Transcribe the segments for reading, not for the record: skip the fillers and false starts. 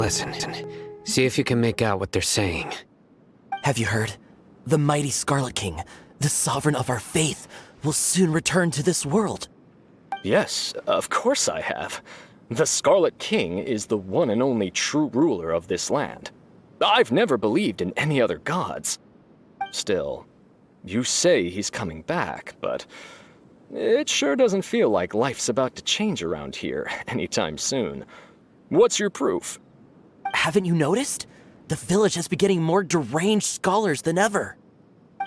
Listen, see if you can make out what they're saying. Have you heard? The mighty Scarlet King, the sovereign of our faith, will soon return to this world. Yes, of course I have. The Scarlet King is the one and only true ruler of this land. I've never believed in any other gods. Still, you say he's coming back, but it sure doesn't feel like life's about to change around here anytime soon. What's your proof? Haven't you noticed? The village has been getting more deranged scholars than ever.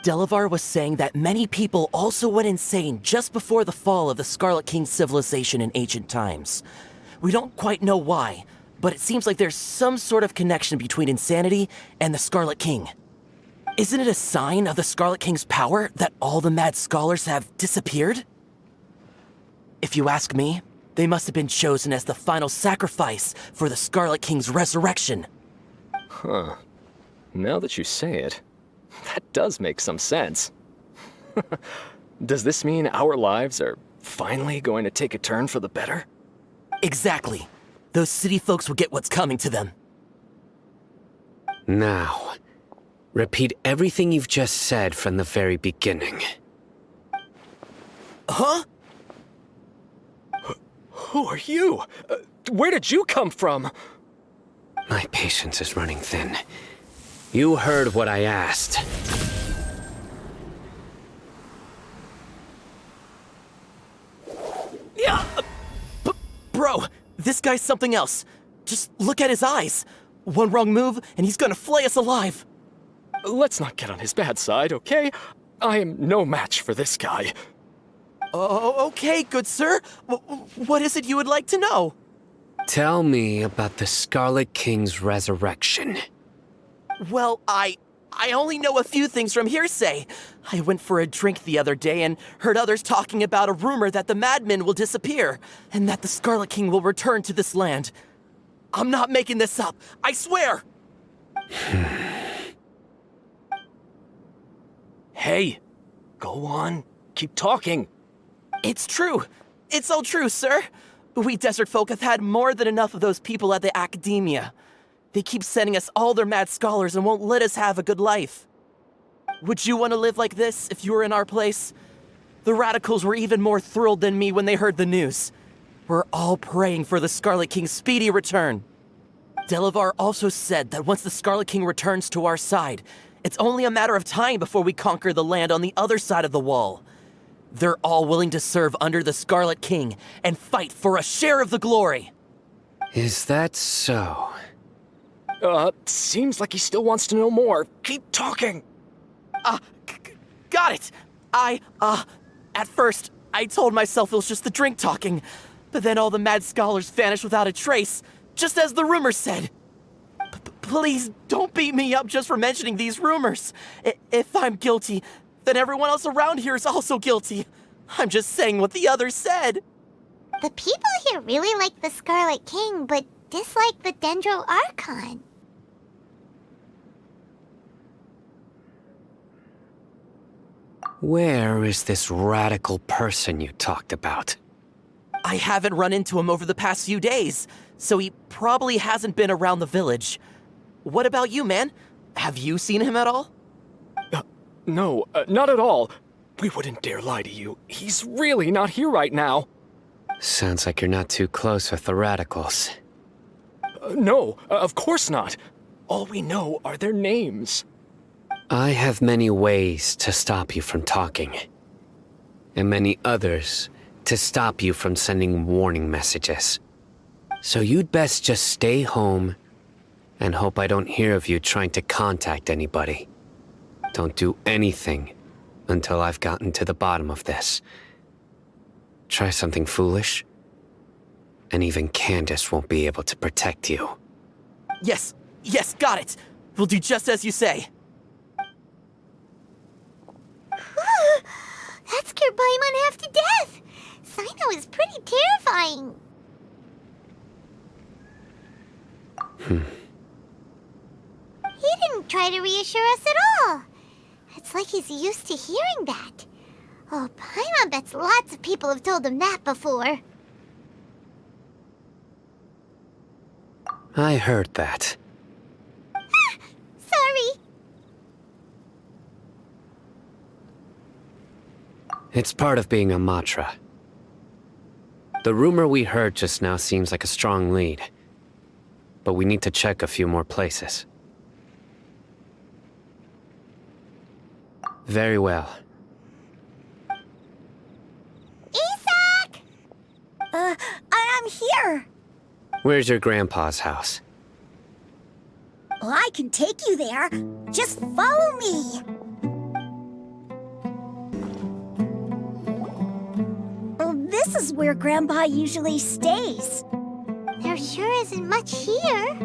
Delavar was saying that many people also went insane just before the fall of the Scarlet King's civilization in ancient times. We don't quite know why, but it seems like there's some sort of connection between insanity and the Scarlet King. Isn't it a sign of the Scarlet King's power that all the mad scholars have disappeared? If you ask me, they must have been chosen as the final sacrifice for the Scarlet King's resurrection. Huh. Now that you say it, that does make some sense. Does this mean our lives are finally going to take a turn for the better? Exactly. Those city folks will get what's coming to them. Now, repeat everything you've just said from the very beginning. Huh? Who are you? Where did you come from? My patience is running thin. You heard what I asked. Yeah, bro, this guy's something else. Just look at his eyes. One wrong move, and he's gonna flay us alive. Let's not get on his bad side, okay? I am no match for this guy. Oh, okay, good sir. What is it you would like to know? Tell me about the Scarlet King's resurrection. Well, I only know a few things from hearsay. I went for a drink the other day and heard others talking about a rumor that the madmen will disappear and that the Scarlet King will return to this land. I'm not making this up, I swear! Hey, go on, keep talking. It's true. It's all true, sir. We desert folk have had more than enough of those people at the academia. They keep sending us all their mad scholars and won't let us have a good life. Would you want to live like this if you were in our place? The radicals were even more thrilled than me when they heard the news. We're all praying for the Scarlet King's speedy return. Delavar also said that once the Scarlet King returns to our side, it's only a matter of time before we conquer the land on the other side of the wall. They're all willing to serve under the Scarlet King and fight for a share of the glory. Is that so? Seems like he still wants to know more. Keep talking. Got it. At first, I told myself it was just the drink talking, but then all the mad scholars vanished without a trace, just as the rumors said. Please don't beat me up just for mentioning these rumors. If I'm guilty, then everyone else around here is also guilty. I'm just saying what the others said. The people here really like the Scarlet King, but dislike the Dendro Archon. Where is this radical person you talked about? I haven't run into him over the past few days, so he probably hasn't been around the village. What about you, man? Have you seen him at all? No, not at all. We wouldn't dare lie to you. He's really not here right now. Sounds like you're not too close with the radicals. No, of course not. All we know are their names. I have many ways to stop you from talking. And many others to stop you from sending warning messages. So you'd best just stay home and hope I don't hear of you trying to contact anybody. Don't do anything until I've gotten to the bottom of this. Try something foolish, and even Candace won't be able to protect you. Yes, got it. We'll do just as you say. That scared Paimon half to death. Sino is pretty terrifying. He didn't try to reassure us at all. It's like he's used to hearing that. Oh, Paimon bets lots of people have told him that before. I heard that. Sorry. It's part of being a Matra. The rumor we heard just now seems like a strong lead. But we need to check a few more places. Very well. Isak! I'm here. Where's your grandpa's house? Well, I can take you there. Just follow me. Well, this is where Grandpa usually stays. There sure isn't much here.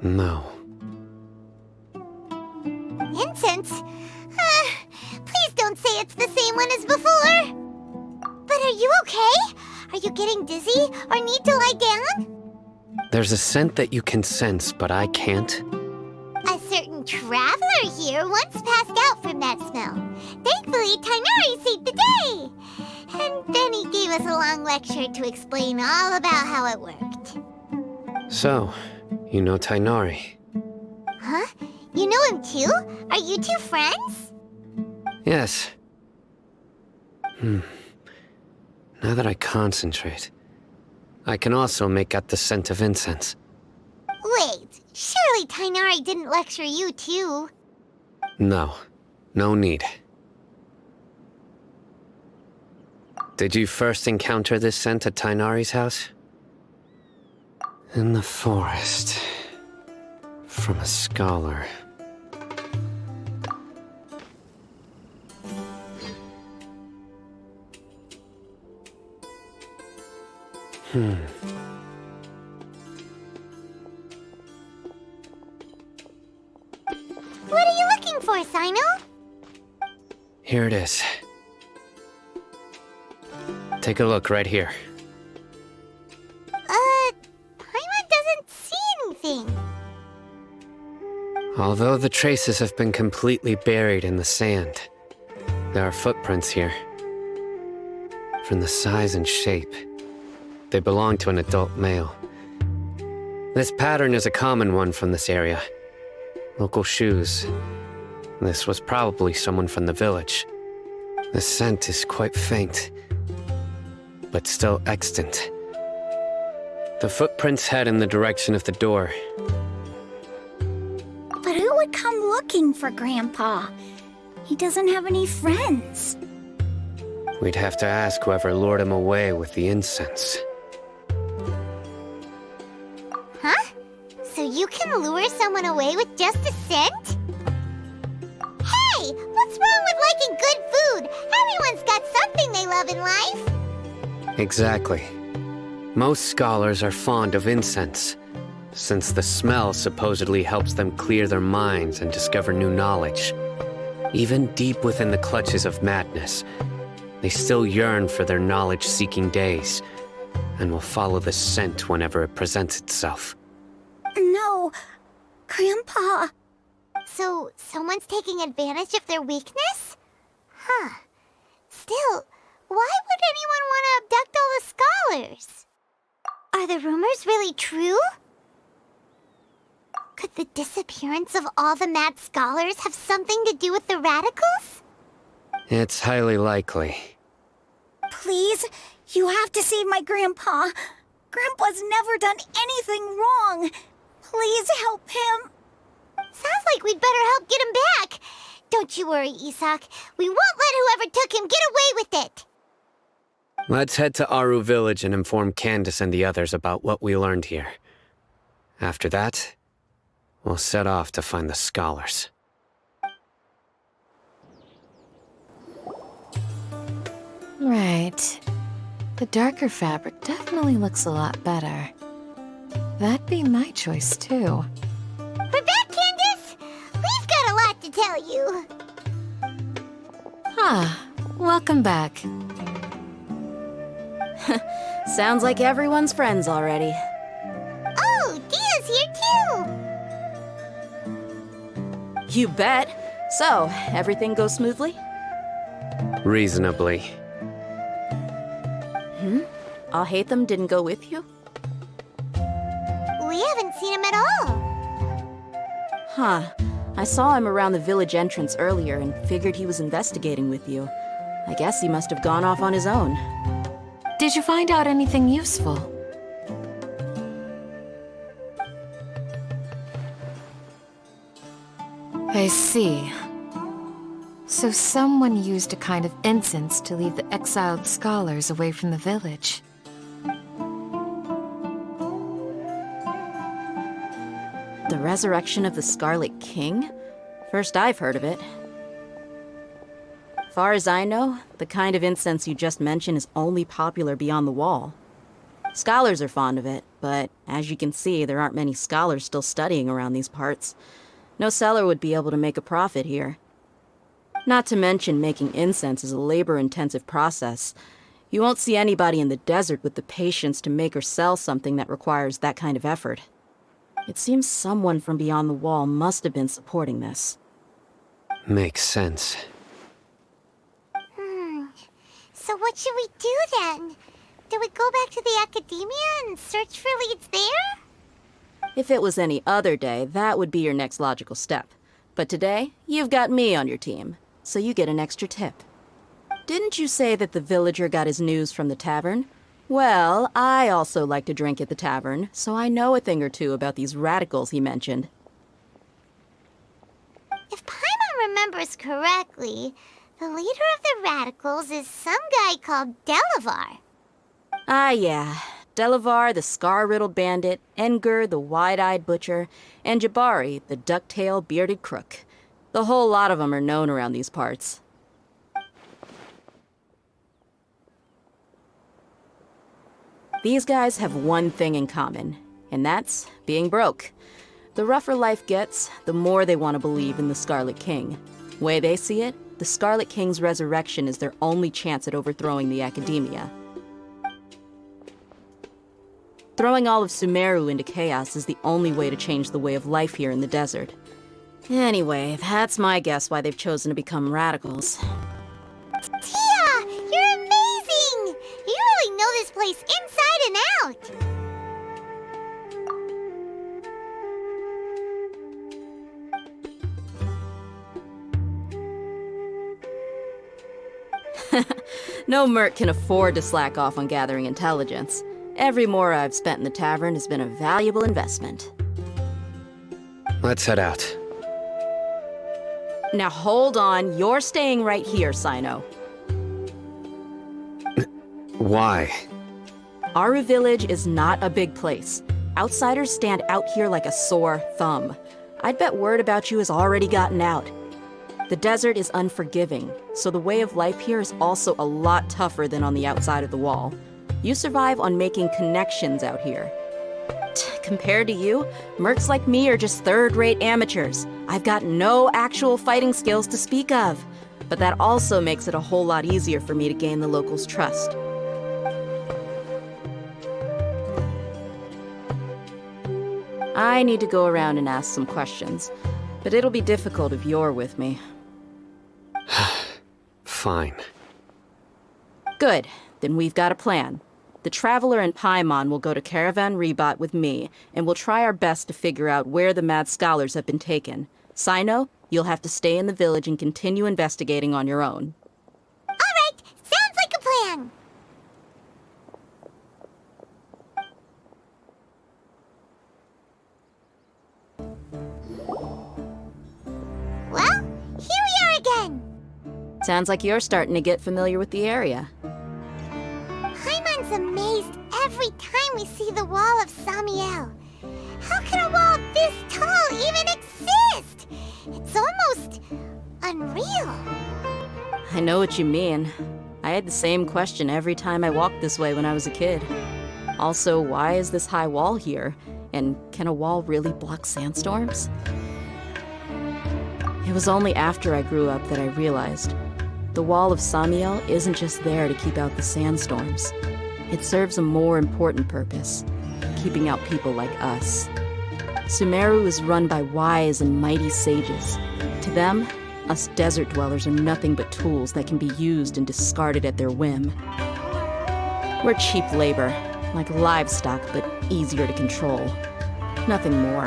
No. Incense? Please don't say it's the same one as before. But are you okay? Are you getting dizzy or need to lie down? There's a scent that you can sense, but I can't. A certain traveler here once passed out from that smell. Thankfully, Tighnari saved the day. And then he gave us a long lecture to explain all about how it worked. So, you know Tighnari? Huh? You know him too? Are you two friends? Yes. Now that I concentrate, I can also make out the scent of incense. Wait, surely Tighnari didn't lecture you too. No. No need. Did you first encounter this scent at Tighnari's house? In the forest. From a scholar. What are you looking for, Sino? Here it is. Take a look right here. Paimon doesn't see anything. Although the traces have been completely buried in the sand, there are footprints here. From the size and shape, they belong to an adult male. This pattern is a common one from this area. Local shoes. This was probably someone from the village. The scent is quite faint, but still extant. The footprints head in the direction of the door. But who would come looking for Grandpa? He doesn't have any friends. We'd have to ask whoever lured him away with the incense. Huh? So you can lure someone away with just a scent? Hey, what's wrong with liking good food? Everyone's got something they love in life. Exactly. Most scholars are fond of incense, since the smell supposedly helps them clear their minds and discover new knowledge. Even deep within the clutches of madness, they still yearn for their knowledge-seeking days, and will follow the scent whenever it presents itself. No, Grandpa. So someone's taking advantage of their weakness? Huh. Still, why would anyone want to abduct all the scholars? Are the rumors really true? Could the disappearance of all the mad scholars have something to do with the radicals? It's highly likely. Please, you have to save my Grandpa. Grandpa's never done anything wrong. Please help him. Sounds like we'd better help get him back. Don't you worry, Isak. We won't let whoever took him get away with it. Let's head to Aru Village and inform Candace and the others about what we learned here. After that, we'll set off to find the scholars. Right. The darker fabric definitely looks a lot better. That'd be my choice, too. We're back, Candace! We've got a lot to tell you. Ah, welcome back. Sounds like everyone's friends already. Oh, Dia's here too! You bet. So, everything goes smoothly? Reasonably. Alhaitham didn't go with you? We haven't seen him at all. Huh. I saw him around the village entrance earlier and figured he was investigating with you. I guess he must have gone off on his own. Did you find out anything useful? I see. So someone used a kind of incense to lead the exiled scholars away from the village. The resurrection of the Scarlet King? First I've heard of it. Far as I know, the kind of incense you just mentioned is only popular beyond the wall. Scholars are fond of it, but as you can see, there aren't many scholars still studying around these parts. No seller would be able to make a profit here. Not to mention making incense is a labor-intensive process. You won't see anybody in the desert with the patience to make or sell something that requires that kind of effort. It seems someone from beyond the wall must have been supporting this. Makes sense. So what should we do then? Do we go back to the academia and search for leads there? If it was any other day, that would be your next logical step. But today, you've got me on your team, so you get an extra tip. Didn't you say that the villager got his news from the tavern? Well, I also like to drink at the tavern, so I know a thing or two about these radicals he mentioned. If Paimon remembers correctly, the leader of the radicals is some guy called Delavar. Ah, yeah. Delavar, the scar-riddled bandit, Engur, the wide-eyed butcher, and Jabari, the duck-tailed bearded crook. The whole lot of them are known around these parts. These guys have one thing in common, and that's being broke. The rougher life gets, the more they want to believe in the Scarlet King. Way they see it, the Scarlet King's resurrection is their only chance at overthrowing the academia. Throwing all of Sumeru into chaos is the only way to change the way of life here in the desert. Anyway, that's my guess why they've chosen to become radicals. Tia, you're amazing! You really know this place inside and out! No merc can afford to slack off on gathering intelligence. Every mora I've spent in the tavern has been a valuable investment. Let's head out. Now hold on, you're staying right here, Sino. Why? Aru Village is not a big place. Outsiders stand out here like a sore thumb. I'd bet word about you has already gotten out. The desert is unforgiving, so the way of life here is also a lot tougher than on the outside of the wall. You survive on making connections out here. Compared to you, mercs like me are just third-rate amateurs. I've got no actual fighting skills to speak of, but that also makes it a whole lot easier for me to gain the locals' trust. I need to go around and ask some questions, but it'll be difficult if you're with me. Fine. Good. Then we've got a plan. The Traveler and Paimon will go to Caravan Rebat with me, and we'll try our best to figure out where the mad scholars have been taken. Sino, you'll have to stay in the village and continue investigating on your own. All right, sounds like a plan. Well, here we are again. Sounds like you're starting to get familiar with the area. Paimon's amazed every time we see the wall of Samiel. How can a wall this tall even exist? It's almost unreal. I know what you mean. I had the same question every time I walked this way when I was a kid. Also, why is this high wall here? And can a wall really block sandstorms? It was only after I grew up that I realized the wall of Samiel isn't just there to keep out the sandstorms. It serves a more important purpose, keeping out people like us. Sumeru is run by wise and mighty sages. To them, Us desert dwellers are nothing but tools that can be used and discarded at their whim. We're cheap labor, like livestock, but easier to control. Nothing more.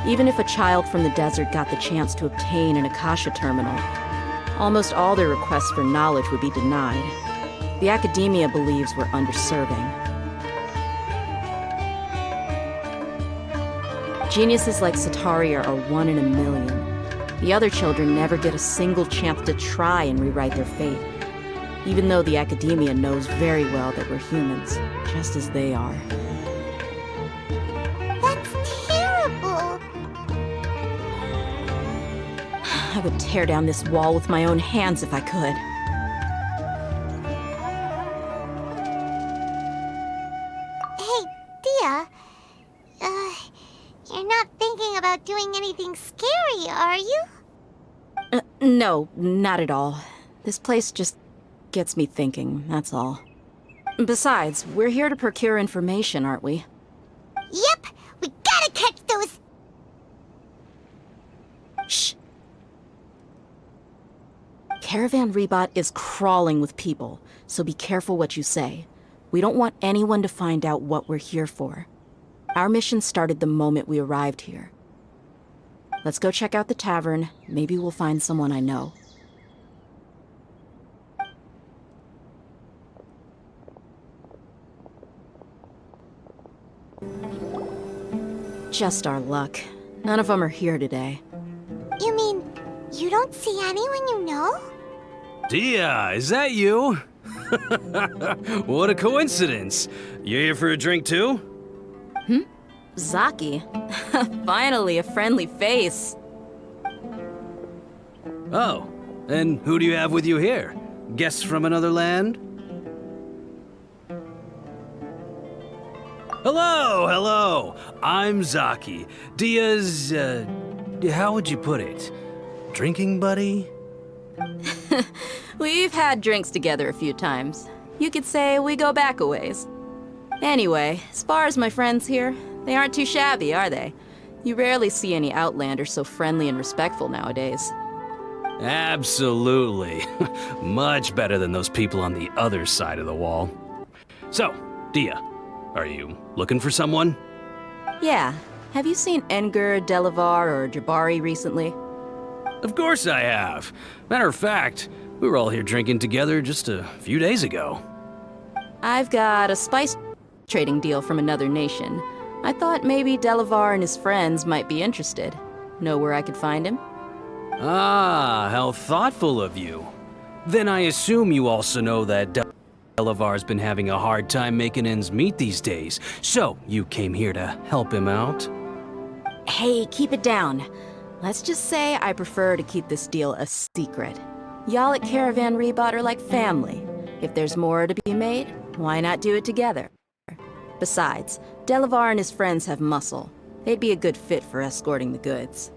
Even if a child from the desert got the chance to obtain an Akasha terminal, almost all their requests for knowledge would be denied. The academia believes we're underserving. Geniuses like Sataria are 1 in a million. The other children never get a single chance to try and rewrite their fate, even though the academia knows very well that we're humans, just as they are. That's terrible. I would tear down this wall with my own hands if I could. Hey, Dia. You're not thinking about doing anything scary, are you? No, not at all. This place just gets me thinking, that's all. Besides, we're here to procure information, aren't we? Yep, we gotta catch those... Shh. Caravan Rebot is crawling with people, so be careful what you say. We don't want anyone to find out what we're here for. Our mission started the moment we arrived here. Let's go check out the tavern. Maybe we'll find someone I know. Just our luck. None of them are here today. You mean, you don't see anyone you know? Dia, is that you? What a coincidence. You here for a drink too? Zaki. Finally, a friendly face. Oh, and who do you have with you here? Guests from another land? Hello, hello. I'm Zaki. Dia's, how would you put it? Drinking buddy? We've had drinks together a few times. You could say we go back a ways. Anyway, as far as my friends here, they aren't too shabby, are they? You rarely see any Outlanders so friendly and respectful nowadays. Absolutely. Much better than those people on the other side of the wall. So, Dia, are you looking for someone? Yeah. Have you seen Enger, Delavar, or Jabari recently? Of course I have. Matter of fact, we were all here drinking together just a few days ago. I've got a spice trading deal from another nation. I thought maybe Delavar and his friends might be interested. Know where I could find him? Ah, how thoughtful of you. Then I assume you also know that Delavar's been having a hard time making ends meet these days, so you came here to help him out? Hey, keep it down. Let's just say I prefer to keep this deal a secret. Y'all at Caravan Rebot are like family. If there's more to be made, why not do it together? Besides, Delavar and his friends have muscle. They'd be a good fit for escorting the goods.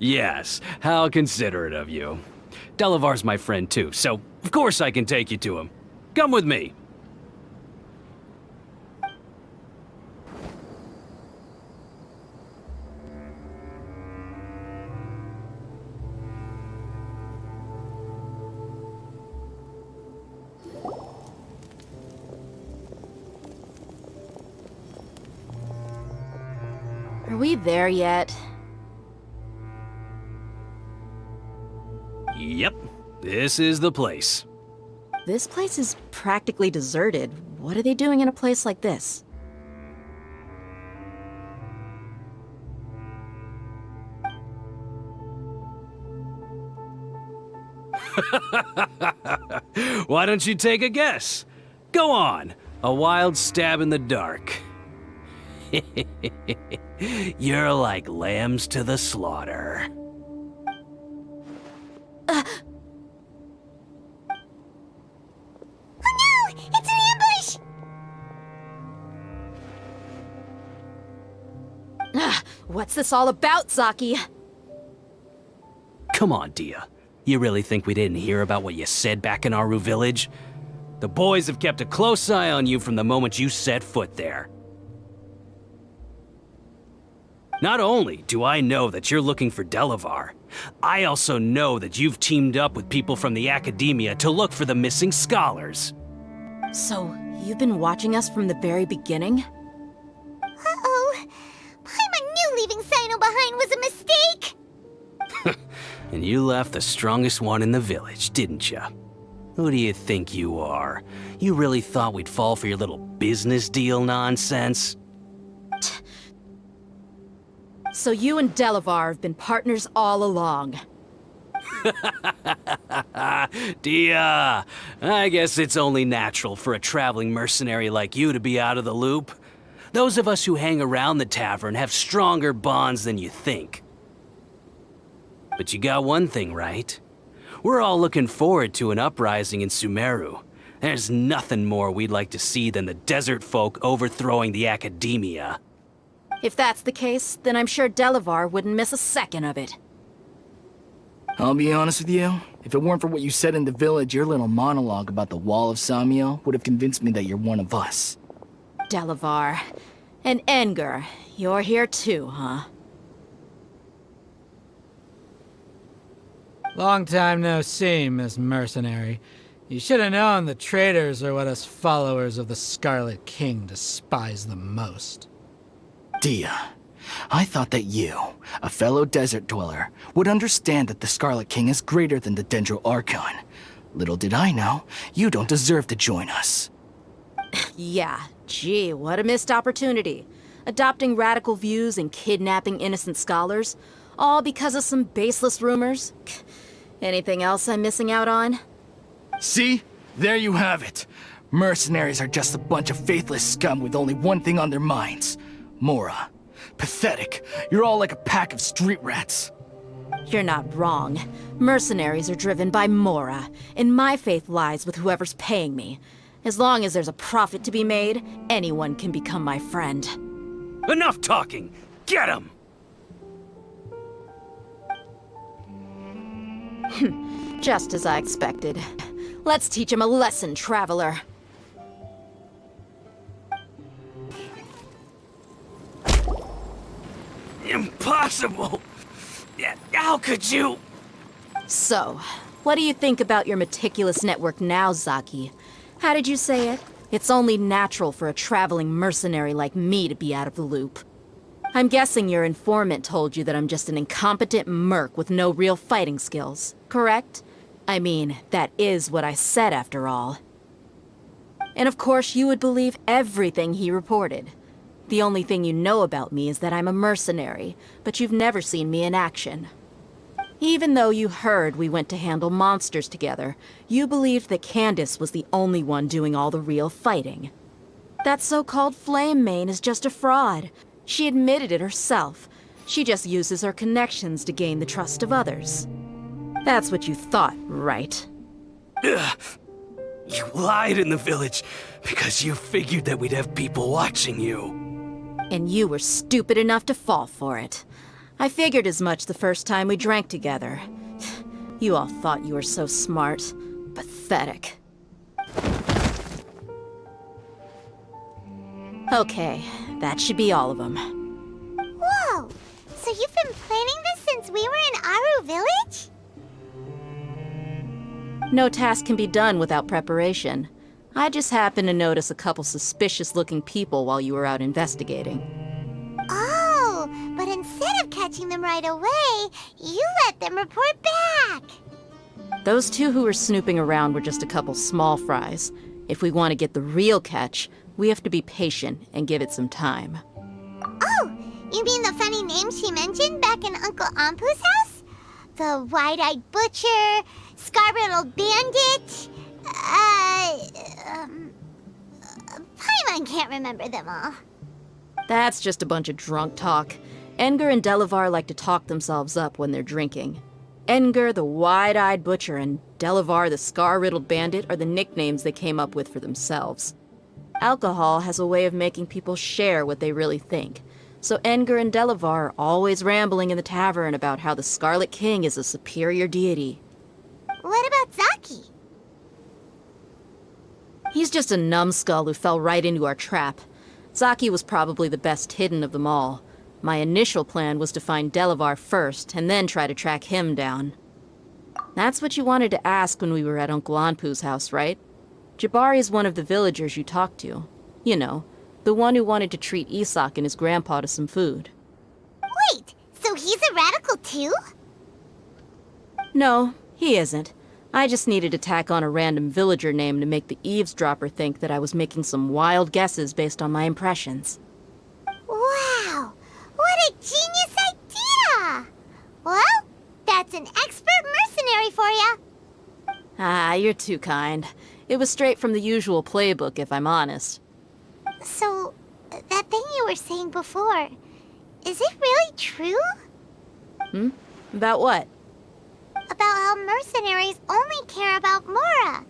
Yes, how considerate of you. Delavar's my friend too, so of course I can take you to him. Come with me. Are we there yet? Yep, this is the place. This place is practically deserted. What are they doing in a place like this? Why don't you take a guess? Go on, a wild stab in the dark. You're like lambs to the slaughter. Oh no! It's an ambush! What's this all about, Zaki? Come on, Dia. You really think we didn't hear about what you said back in Aru village? The boys have kept a close eye on you from the moment you set foot there. Not only do I know that you're looking for Delavar, I also know that you've teamed up with people from the Academia to look for the missing scholars. So, you've been watching us from the very beginning? Uh-oh. Paimon knew leaving Sino behind was a mistake! And you left the strongest one in the village, didn't you? Who do you think you are? You really thought we'd fall for your little business deal nonsense? So you and Delavar have been partners all along. Dia, I guess it's only natural for a traveling mercenary like you to be out of the loop. Those of us who hang around the tavern have stronger bonds than you think. But you got one thing right. We're all looking forward to an uprising in Sumeru. There's nothing more we'd like to see than the desert folk overthrowing the Academia. If that's the case, then I'm sure Delavar wouldn't miss a second of it. I'll be honest with you, if it weren't for what you said in the village, your little monologue about the Wall of Samiel would have convinced me that you're one of us. Delavar. And Enger, you're here too, huh? Long time no see, Miss Mercenary. You should have known the traitors are what us followers of the Scarlet King despise the most. Dia, I thought that you, a fellow desert dweller, would understand that the Scarlet King is greater than the Dendro Archon. Little did I know, you don't deserve to join us. Yeah, gee, what a missed opportunity. Adopting radical views and kidnapping innocent scholars, all because of some baseless rumors. Anything else I'm missing out on? See? There you have it. Mercenaries are just a bunch of faithless scum with only one thing on their minds. Mora. Pathetic. You're all like a pack of street rats. You're not wrong. Mercenaries are driven by Mora, and my faith lies with whoever's paying me. As long as there's a profit to be made, anyone can become my friend. Enough talking! Get him! Just as I expected. Let's teach him a lesson, traveler. Impossible! How could you? So, what do you think about your meticulous network now, Zaki? How did you say it? It's only natural for a traveling mercenary like me to be out of the loop. I'm guessing your informant told you that I'm just an incompetent merc with no real fighting skills, correct? I mean, that is what I said after all. And of course you would believe everything he reported. The only thing you know about me is that I'm a mercenary, but you've never seen me in action. Even though you heard we went to handle monsters together, you believed that Candace was the only one doing all the real fighting. That so-called Flame Mane is just a fraud. She admitted it herself. She just uses her connections to gain the trust of others. That's what you thought, right? Ugh. You lied in the village because you figured that we'd have people watching you. And you were stupid enough to fall for it. I figured as much the first time we drank together. You all thought you were so smart. Pathetic. Okay, that should be all of them. Whoa! So you've been planning this since we were in Aru Village? No task can be done without preparation. I just happened to notice a couple suspicious-looking people while you were out investigating. Oh, but instead of catching them right away, you let them report back! Those two who were snooping around were just a couple small fries. If we want to get the real catch, we have to be patient and give it some time. Oh, you mean the funny name she mentioned back in Uncle Ampu's house? The wide-eyed butcher, scar-riddled bandit, Paimon can't remember them all. That's just a bunch of drunk talk. Enger and Delavar like to talk themselves up when they're drinking. Enger, the wide-eyed butcher, and Delavar, the scar-riddled bandit, are the nicknames they came up with for themselves. Alcohol has a way of making people share what they really think. So Enger and Delavar are always rambling in the tavern about how the Scarlet King is a superior deity. What about Zaki? He's just a numbskull who fell right into our trap. Zaki was probably the best hidden of them all. My initial plan was to find Delavar first, and then try to track him down. That's what you wanted to ask when we were at Uncle Anpu's house, right? Jabari is one of the villagers you talked to. You know, the one who wanted to treat Isak and his grandpa to some food. Wait, so he's a radical too? No, he isn't. I just needed to tack on a random villager name to make the eavesdropper think that I was making some wild guesses based on my impressions. Wow, what a genius idea! Well, that's an expert mercenary for ya. Ah, you're too kind. It was straight from the usual playbook, if I'm honest. So, that thing you were saying before, is it really true? About what? About how mercenaries only care about Mora,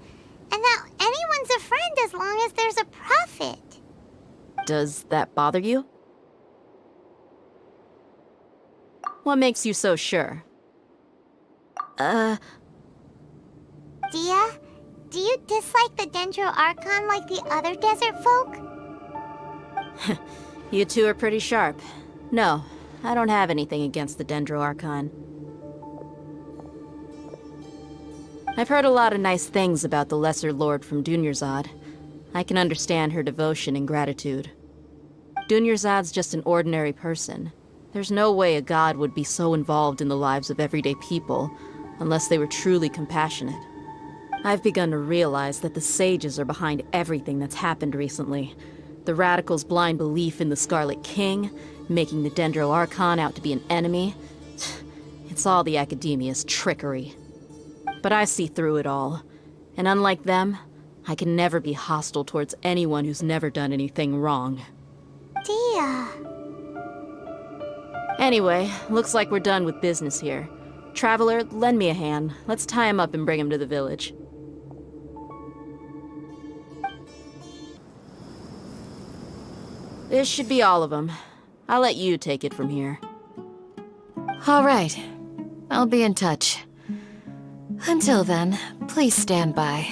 and that anyone's a friend as long as there's a profit. Does that bother you? What makes you so sure? Dia, do you dislike the Dendro Archon like the other desert folk? You two are pretty sharp. No, I don't have anything against the Dendro Archon. I've heard a lot of nice things about the Lesser Lord from Dunyarzad. I can understand her devotion and gratitude. Dunyarzad's just an ordinary person. There's no way a god would be so involved in the lives of everyday people, unless they were truly compassionate. I've begun to realize that the sages are behind everything that's happened recently. The radicals' blind belief in the Scarlet King, making the Dendro Archon out to be an enemy. It's all the Academia's trickery. But I see through it all. And unlike them, I can never be hostile towards anyone who's never done anything wrong. Dia. Anyway, looks like we're done with business here. Traveler, lend me a hand. Let's tie him up and bring him to the village. This should be all of them. I'll let you take it from here. All right. I'll be in touch. Until then, please stand by.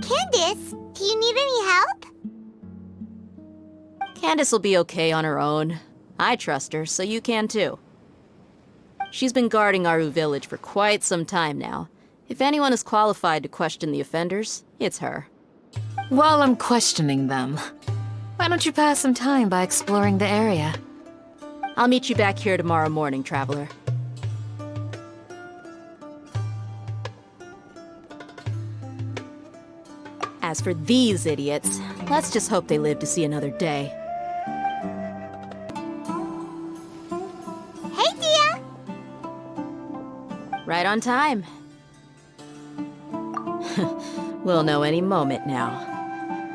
Candace, do you need any help? Candace will be okay on her own. I trust her, so you can too. She's been guarding Aru village for quite some time now. If anyone is qualified to question the offenders, it's her. While I'm questioning them, why don't you pass some time by exploring the area? I'll meet you back here tomorrow morning, Traveler. As for these idiots, let's just hope they live to see another day. Hey, Dia! Right on time. We'll know any moment now.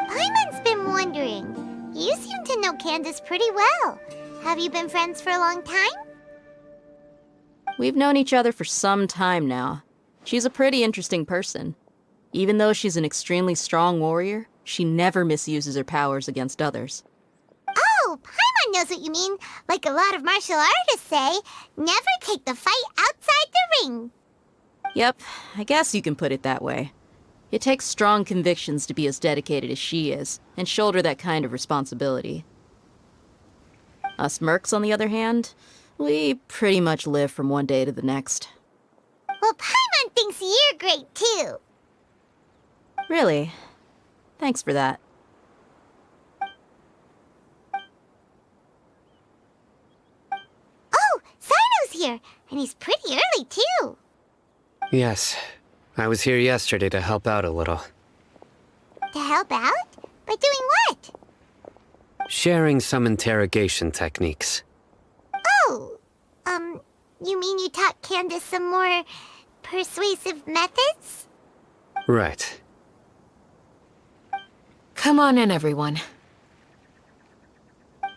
Paimon's been wondering. You seem to know Candace pretty well. Have you been friends for a long time? We've known each other for some time now. She's a pretty interesting person. Even though she's an extremely strong warrior, she never misuses her powers against others. Oh, Paimon knows what you mean. Like a lot of martial artists say, never take the fight outside the ring. Yep, I guess you can put it that way. It takes strong convictions to be as dedicated as she is, and shoulder that kind of responsibility. Us mercs, on the other hand, we pretty much live from one day to the next. Well, Paimon thinks you're great too. Really? Thanks for that. Oh, Sino's here, and he's pretty early too. Yes, I was here yesterday to help out a little. To help out? By doing what? Sharing some interrogation techniques. Oh, you mean you taught Candace some more persuasive methods? Right. Come on in, everyone.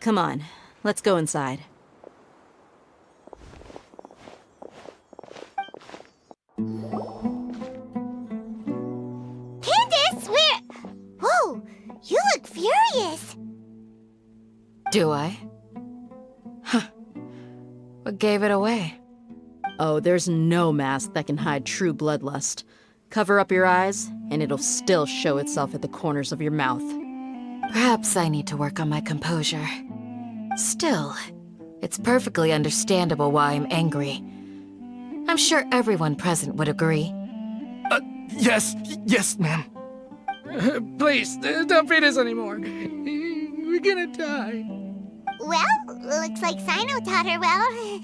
Come on, let's go inside. Candace, where? Whoa, you look furious. Do I? Huh. What gave it away? Oh, there's no mask that can hide true bloodlust. Cover up your eyes, and it'll still show itself at the corners of your mouth. Perhaps I need to work on my composure. Still, It's perfectly understandable why I'm angry. I'm sure everyone present would agree. Yes, ma'am. Please, don't beat us anymore. We're gonna die. Well, looks like Sino taught her well.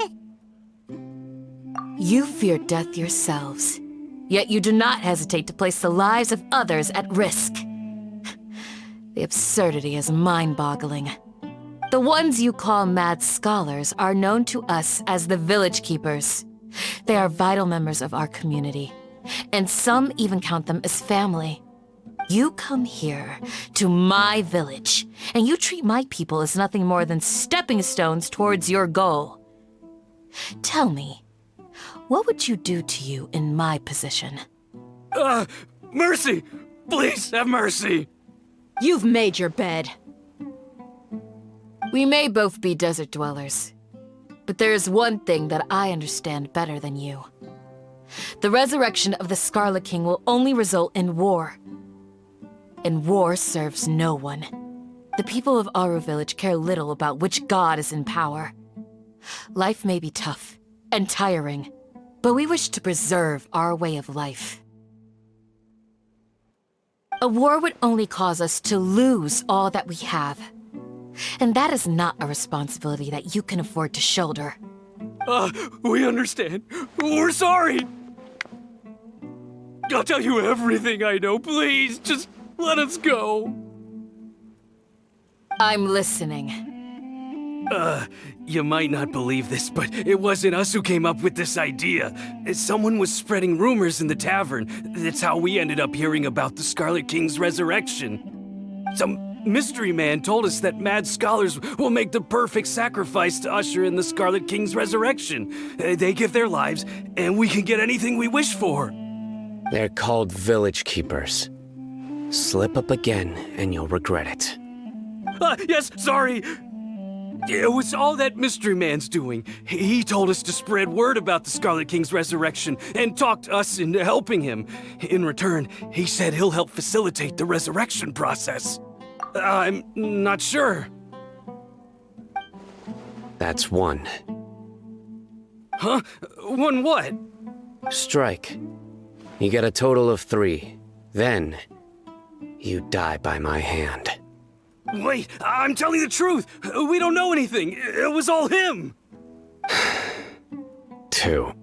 You fear death yourselves, yet you do not hesitate to place the lives of others at risk. The absurdity is mind-boggling. The ones you call mad scholars are known to us as the Village Keepers. They are vital members of our community, and some even count them as family. You come here, to my village, and you treat my people as nothing more than stepping stones towards your goal. Tell me, what would you do to you in my position? Mercy! Please, have mercy! You've made your bed. We may both be desert dwellers, but there is one thing that I understand better than you. The resurrection of the Scarlet King will only result in war. And war serves no one. The people of Aru Village care little about which god is in power. Life may be tough and tiring, but we wish to preserve our way of life. A war would only cause us to lose all that we have. And that is not a responsibility that you can afford to shoulder. We understand. We're sorry! I'll tell you everything I know, please. Just let us go. I'm listening. You might not believe this, but it wasn't us who came up with this idea. Someone was spreading rumors in the tavern. That's how we ended up hearing about the Scarlet King's resurrection. Some mystery man told us that mad scholars will make the perfect sacrifice to usher in the Scarlet King's resurrection. They give their lives, and we can get anything we wish for. They're called Village Keepers. Slip up again, and you'll regret it. Yes, sorry. It was all that mystery man's doing. He told us to spread word about the Scarlet King's resurrection and talked us into helping him. In return, he said he'll help facilitate the resurrection process. I'm not sure. That's one. Huh? One what? Strike. You get a total of 3. Then, you die by my hand. Wait, I'm telling the truth. We don't know anything. It was all him. 2.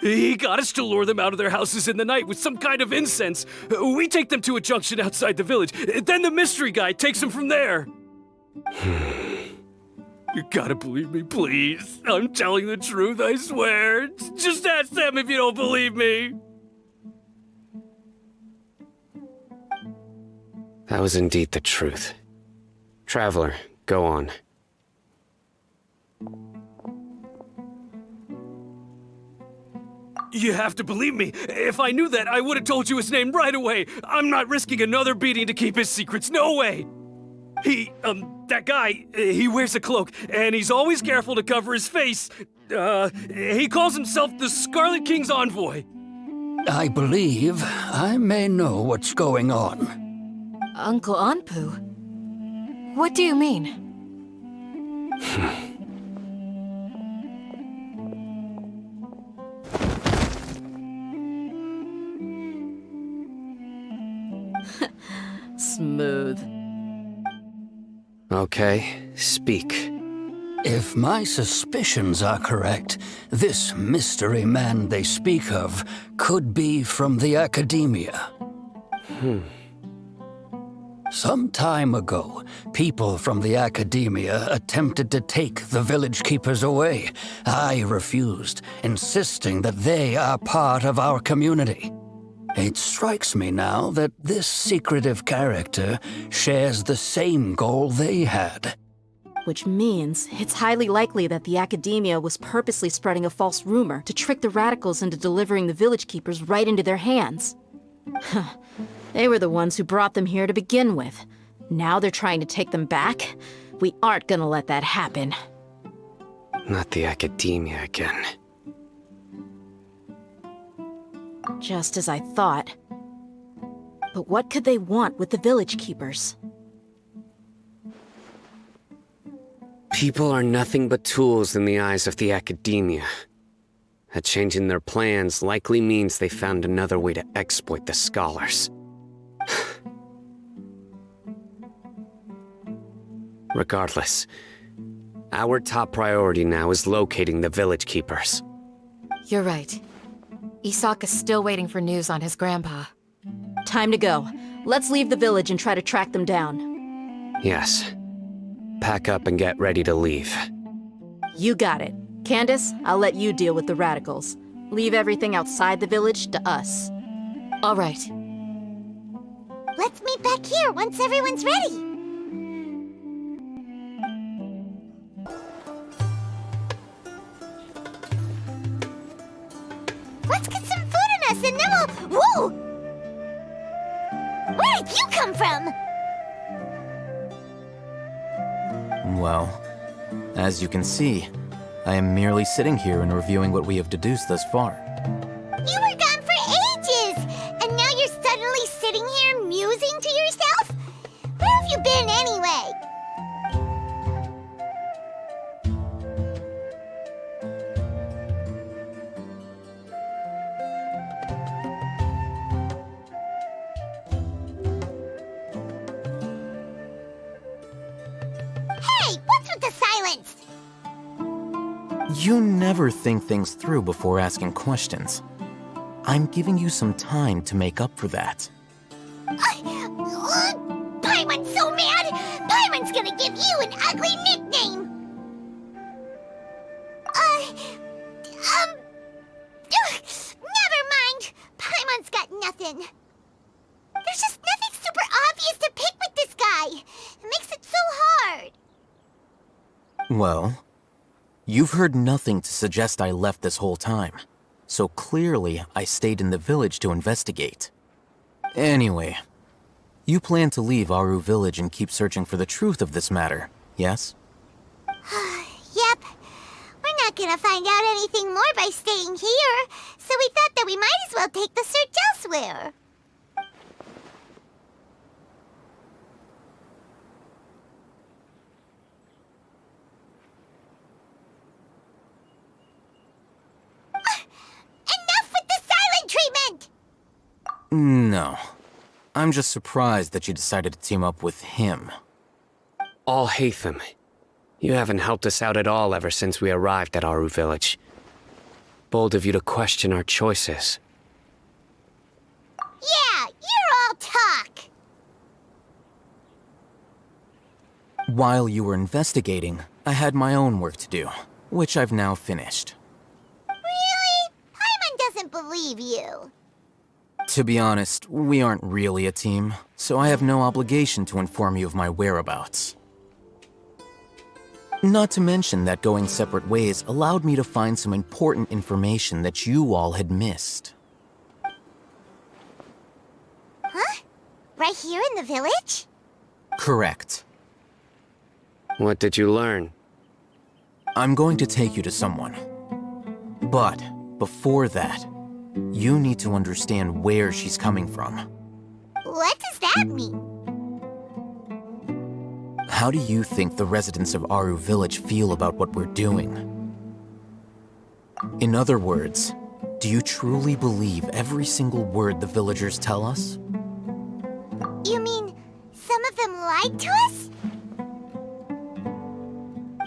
He got us to lure them out of their houses in the night with some kind of incense. We take them to a junction outside the village. Then the mystery guy takes them from there. You gotta believe me, please. I'm telling the truth, I swear. Just ask them if you don't believe me. That was indeed the truth. Traveler, go on. You have to believe me. If I knew that, I would have told you his name right away. I'm not risking another beating to keep his secrets. No way. That guy, he wears a cloak, and he's always careful to cover his face. He calls himself the Scarlet King's envoy. I believe I may know what's going on. Uncle Anpu? What do you mean? Smooth. Okay, speak. If my suspicions are correct, this mystery man they speak of could be from the academia. Some time ago, people from the academia attempted to take the village keepers away. I refused, insisting that they are part of our community. It strikes me now that this secretive character shares the same goal they had. Which means it's highly likely that the academia was purposely spreading a false rumor to trick the radicals into delivering the village keepers right into their hands. They were the ones who brought them here to begin with. Now they're trying to take them back? We aren't gonna let that happen. Not the academia again. Just as I thought. But what could they want with the village keepers? People are nothing but tools in the eyes of the academia. A change in their plans likely means they found another way to exploit the scholars. Regardless, our top priority now is locating the village keepers. You're right. Isak is still waiting for news on his grandpa. Time to go. Let's leave the village and try to track them down. Yes. Pack up and get ready to leave. You got it. Candace, I'll let you deal with the radicals. Leave everything outside the village to us. All right. Let's meet back here once everyone's ready. Let's get some food in us and then we'll... Whoa! Where did you come from? Well, as you can see, I am merely sitting here and reviewing what we have deduced thus far. You were gone for ages! And now you're suddenly sitting here musing to yourself? Where have you been anyway? Hey, what's with the silence? You never think things through before asking questions. I'm giving you some time to make up for that. Paimon's so mad! Paimon's gonna give you an ugly nickname! Never mind! Paimon's got nothing. There's just nothing super obvious to pick with this guy. It makes it so hard. Well, you've heard nothing to suggest I left this whole time, so clearly I stayed in the village to investigate. Anyway, you plan to leave Aru village and keep searching for the truth of this matter, yes? Yep. We're not gonna find out anything more by staying here, so we thought that we might as well take the search elsewhere. Enough with the silent treatment! No. I'm just surprised that you decided to team up with him. All Hatham, you haven't helped us out at all ever since we arrived at Aru village. Bold of you to question our choices. Yeah, you're all talk! While you were investigating, I had my own work to do, which I've now finished. Really? Paimon doesn't believe you. To be honest, we aren't really a team, so I have no obligation to inform you of my whereabouts. Not to mention that going separate ways allowed me to find some important information that you all had missed. Huh? Right here in the village? Correct. What did you learn? I'm going to take you to someone. But before that, you need to understand where she's coming from. What does that mean? How do you think the residents of Aru village feel about what we're doing? In other words, do you truly believe every single word the villagers tell us? You mean some of them lied to us?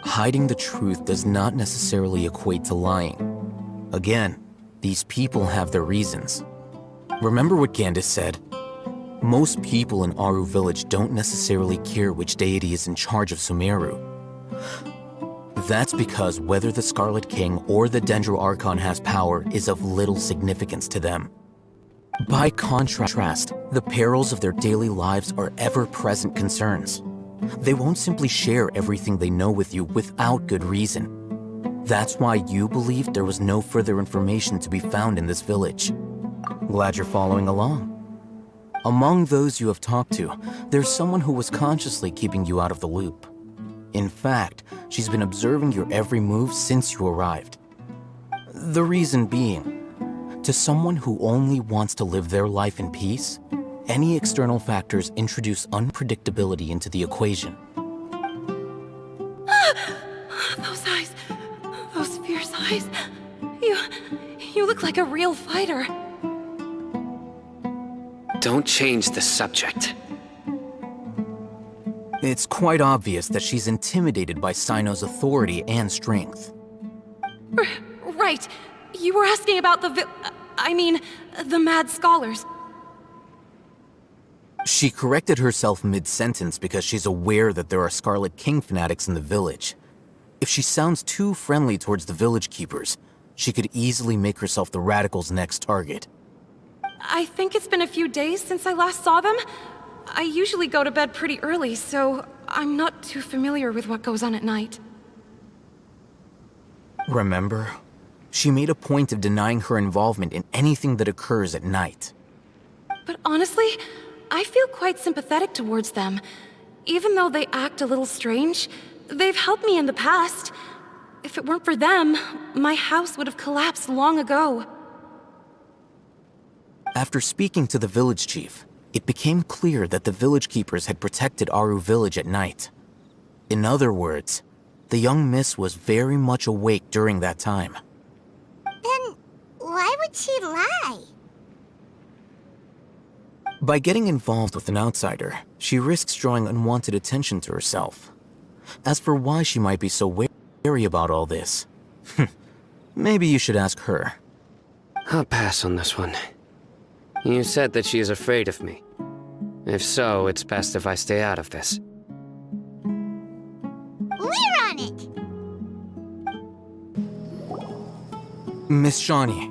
Hiding the truth does not necessarily equate to lying. Again, these people have their reasons. Remember what Gandis said? Most people in Aru village don't necessarily care which deity is in charge of Sumeru. That's because whether the Scarlet King or the Dendro Archon has power is of little significance to them. By contrast, the perils of their daily lives are ever-present concerns. They won't simply share everything they know with you without good reason. That's why you believed there was no further information to be found in this village. Glad you're following along. Among those you have talked to, there's someone who was consciously keeping you out of the loop. In fact, she's been observing your every move since you arrived. The reason being, to someone who only wants to live their life in peace, any external factors introduce unpredictability into the equation. Those fierce eyes. You look like a real fighter. Don't change the subject. It's quite obvious that she's intimidated by Sino's authority and strength. Right. You were asking about the Mad Scholars. She corrected herself mid-sentence because she's aware that there are Scarlet King fanatics in the village. If she sounds too friendly towards the village keepers, she could easily make herself the Radicals' next target. I think it's been a few days since I last saw them. I usually go to bed pretty early, so I'm not too familiar with what goes on at night. Remember? She made a point of denying her involvement in anything that occurs at night. But honestly, I feel quite sympathetic towards them. Even though they act a little strange, they've helped me in the past. If it weren't for them, my house would have collapsed long ago. After speaking to the village chief, it became clear that the village keepers had protected Aru village at night. In other words, the young miss was very much awake during that time. Then why would she lie? By getting involved with an outsider, she risks drawing unwanted attention to herself. As for why she might be so wary about all this, maybe you should ask her. I'll pass on this one. You said that she is afraid of me. If so, it's best if I stay out of this. We're on it! Miss Shawnee,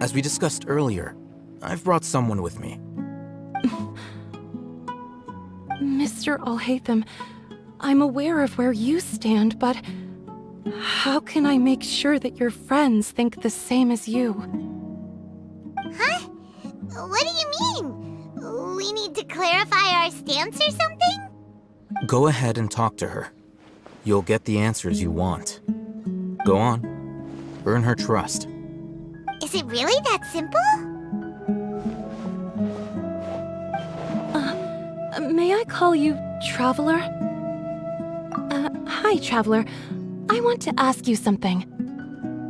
as we discussed earlier, I've brought someone with me. Mr. Alhaitham, I'm aware of where you stand, but how can I make sure that your friends think the same as you? Huh? What do you mean? We need to clarify our stance or something? Go ahead and talk to her. You'll get the answers you want. Go on. Earn her trust. Is it really that simple? May I call you Traveler? Hi, Traveler. I want to ask you something.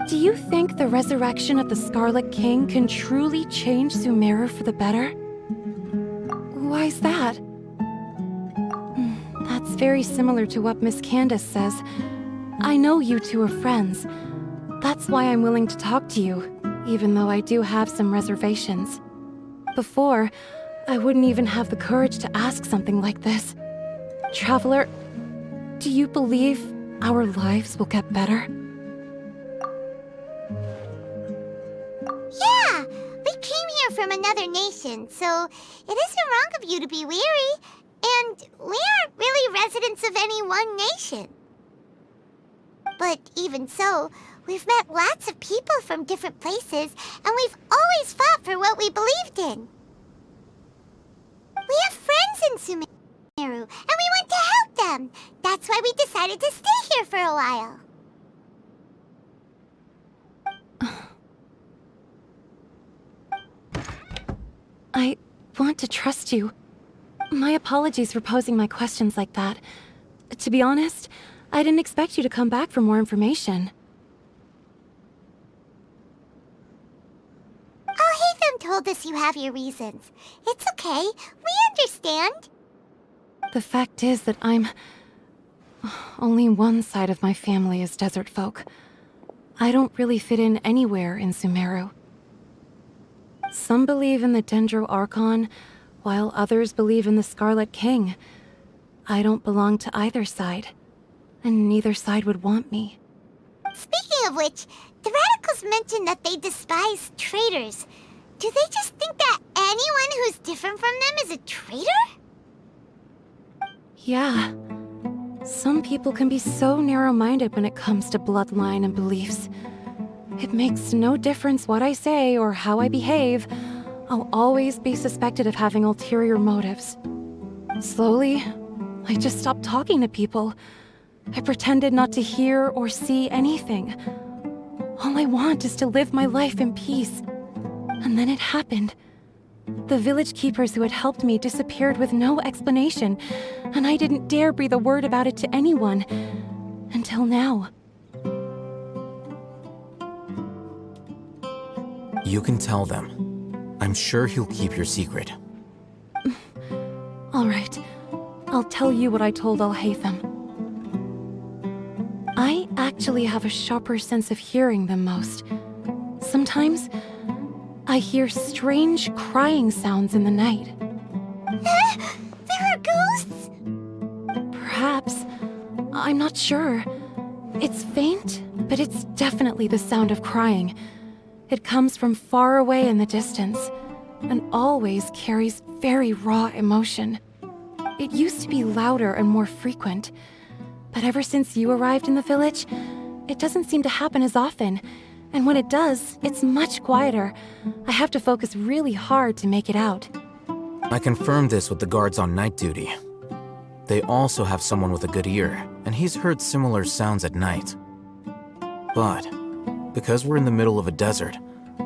Do you think the resurrection of the Scarlet King can truly change Sumeru for the better? Why's that? That's very similar to what Miss Candace says. I know you two are friends. That's why I'm willing to talk to you, even though I do have some reservations. Before, I wouldn't even have the courage to ask something like this. Traveler, do you believe our lives will get better? Yeah! We came here from another nation, so it isn't wrong of you to be weary. And we aren't really residents of any one nation. But even so, we've met lots of people from different places, and we've always fought for what we believed in. We have friends in Sumeru, and we want to help them. That's why we decided to stay here for a while. I want to trust you. My apologies for posing my questions like that. To be honest, I didn't expect you to come back for more information. Alhaitham told us you have your reasons. It's okay. We understand. The fact is that only one side of my family is desert folk. I don't really fit in anywhere in Sumeru. Some believe in the Dendro Archon, while others believe in the Scarlet King. I don't belong to either side, and neither side would want me. Speaking of which, the Radicals mentioned that they despise traitors. Do they just think that anyone who's different from them is a traitor? Yeah. Some people can be so narrow-minded when it comes to bloodline and beliefs. It makes no difference what I say or how I behave. I'll always be suspected of having ulterior motives. Slowly, I just stopped talking to people. I pretended not to hear or see anything. All I want is to live my life in peace. And then it happened. The village keepers who had helped me disappeared with no explanation, and I didn't dare breathe a word about it to anyone. Until now. You can tell them. I'm sure he'll keep your secret. All right. I'll tell you what I told Al-Haytham. I actually have a sharper sense of hearing than most. Sometimes, I hear strange crying sounds in the night. There are ghosts? Perhaps. I'm not sure. It's faint, but it's definitely the sound of crying. It comes from far away in the distance, and always carries very raw emotion. It used to be louder and more frequent, but ever since you arrived in the village, it doesn't seem to happen as often, and when it does, it's much quieter. I have to focus really hard to make it out. I confirmed this with the guards on night duty. They also have someone with a good ear, and he's heard similar sounds at night. But, because we're in the middle of a desert,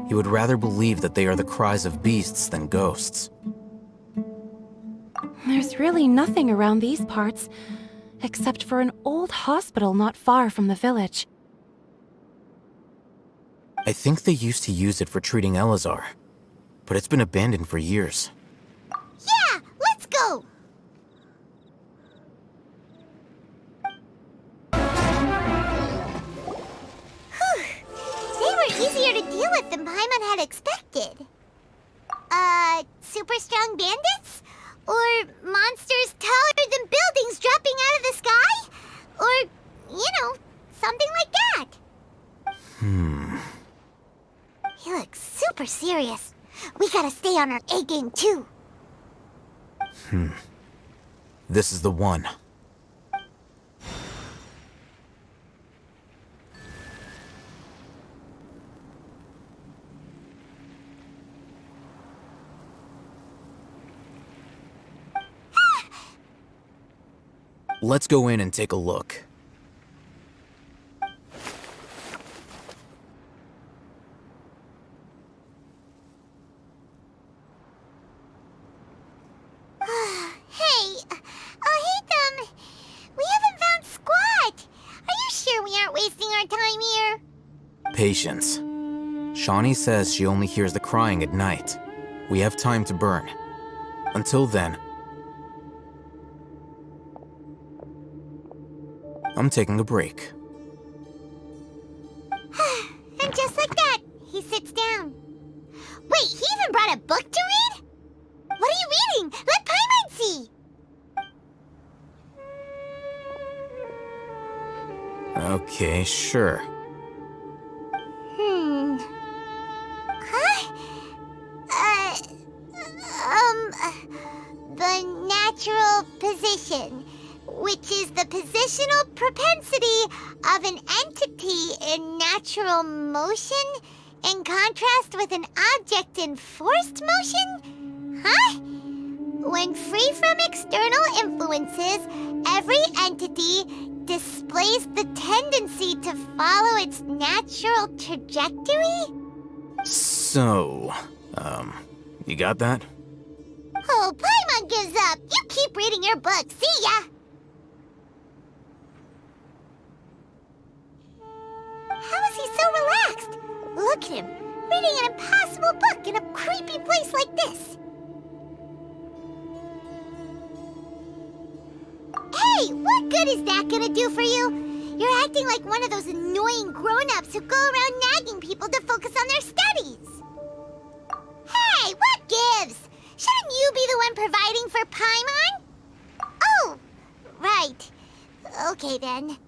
he would rather believe that they are the cries of beasts than ghosts. There's really nothing around these parts, except for an old hospital not far from the village. I think they used to use it for treating Elazar, but it's been abandoned for years. Yeah, let's go! Whew. They were easier to deal with than Paimon had expected. Super strong bandits? Or monsters taller than buildings dropping out of the sky? Or, something like that. He looks super serious. We gotta stay on our A game too. This is the one. Let's go in and take a look. Hey, I'll hate them. We haven't found squat. Are you sure we aren't wasting our time here? Patience. Shawnee says she only hears the crying at night. We have time to burn. Until then, I'm taking a break. And just like that, he sits down. Wait, he even brought a book to read? What are you reading? Let Paimon see! Okay, sure. Huh? The natural position, which is the positional propensity of an entity in natural motion in contrast with an object in forced motion? Huh? When free from external influences, every entity displays the tendency to follow its natural trajectory? So, you got that? Oh, Paimon gives up. You keep reading your book. See ya! How is he so relaxed? Look at him, reading an impossible book in a creepy place like this. Hey, what good is that gonna do for you? You're acting like one of those annoying grown-ups who go around nagging people to focus on their studies. Hey, what gives? Shouldn't you be the one providing for Paimon? Oh, right. Okay then.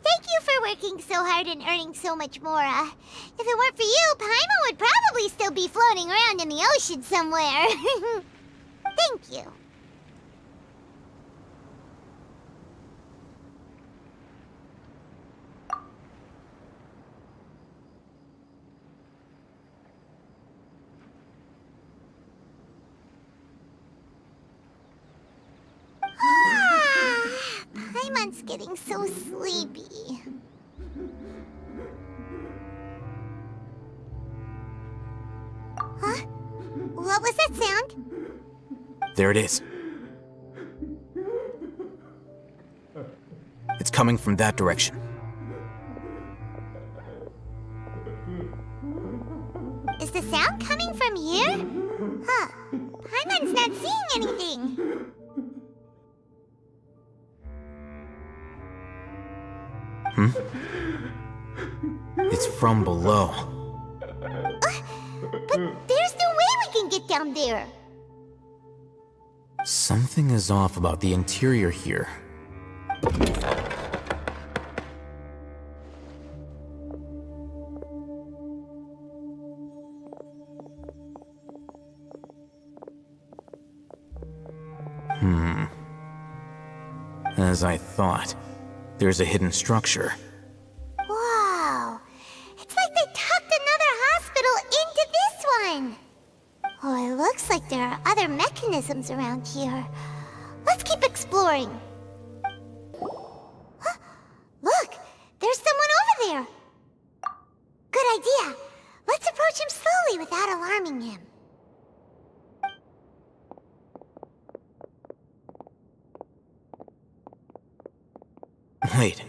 Thank you for working so hard and earning so much more. If it weren't for you, Paimon would probably still be floating around in the ocean somewhere. Thank you. Paimon's getting so sleepy. Huh? What was that sound? There it is. It's coming from that direction. It's from below. But there's no way we can get down there. Something is off about the interior here. As I thought, there's a hidden structure. Wow. It's like they tucked another hospital into this one. Oh, it looks like there are other mechanisms around here. Let's keep exploring. Huh? Look, there's someone over there. Good idea. Let's approach him slowly without alarming him. Wait.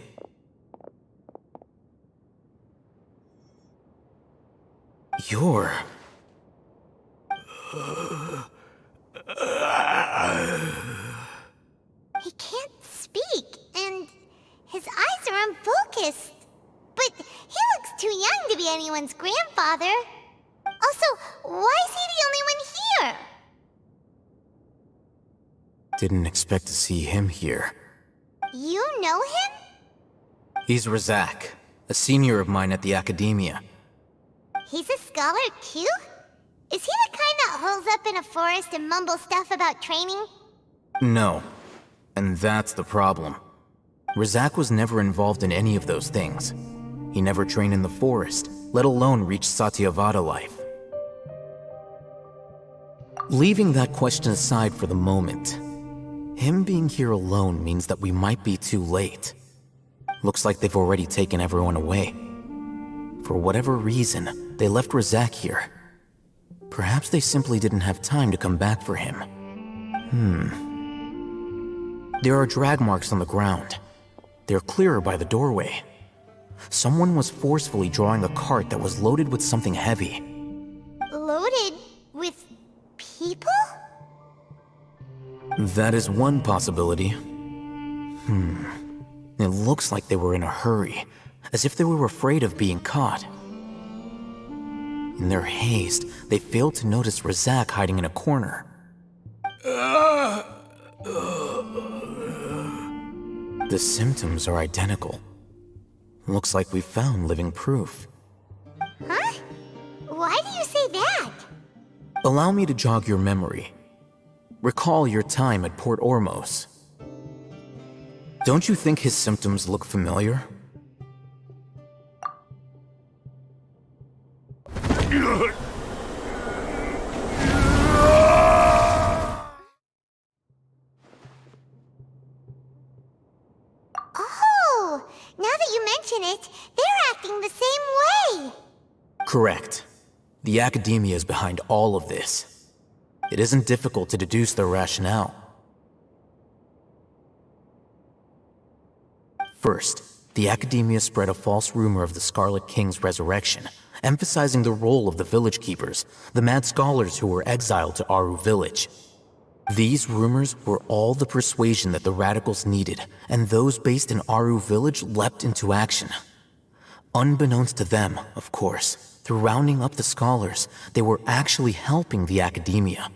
You're... He can't speak, and his eyes are unfocused. But he looks too young to be anyone's grandfather. Also, why is he the only one here? Didn't expect to see him here. You know him? He's Razak, a senior of mine at the Academia. He's a scholar too? Is he the kind that holes up in a forest and mumbles stuff about training? No. And that's the problem. Razak was never involved in any of those things. He never trained in the forest, let alone reach Satyavada life. Leaving that question aside for the moment, him being here alone means that we might be too late. Looks like they've already taken everyone away. For whatever reason, they left Razak here. Perhaps they simply didn't have time to come back for him. There are drag marks on the ground. They're clearer by the doorway. Someone was forcefully drawing a cart that was loaded with something heavy. Loaded with people? That is one possibility. It looks like they were in a hurry, as if they were afraid of being caught. In their haste, they failed to notice Razak hiding in a corner. The symptoms are identical. Looks like we found living proof. Huh? Why do you say that? Allow me to jog your memory. Recall your time at Port Ormos. Don't you think his symptoms look familiar? Oh, now that you mention it, they're acting the same way. Correct. The Academia is behind all of this. It isn't difficult to deduce their rationale. First, the Academia spread a false rumor of the Scarlet King's resurrection, emphasizing the role of the village keepers, the mad scholars who were exiled to Aru village. These rumors were all the persuasion that the radicals needed, and those based in Aru village leapt into action. Unbeknownst to them, of course, through rounding up the scholars, they were actually helping the Academia.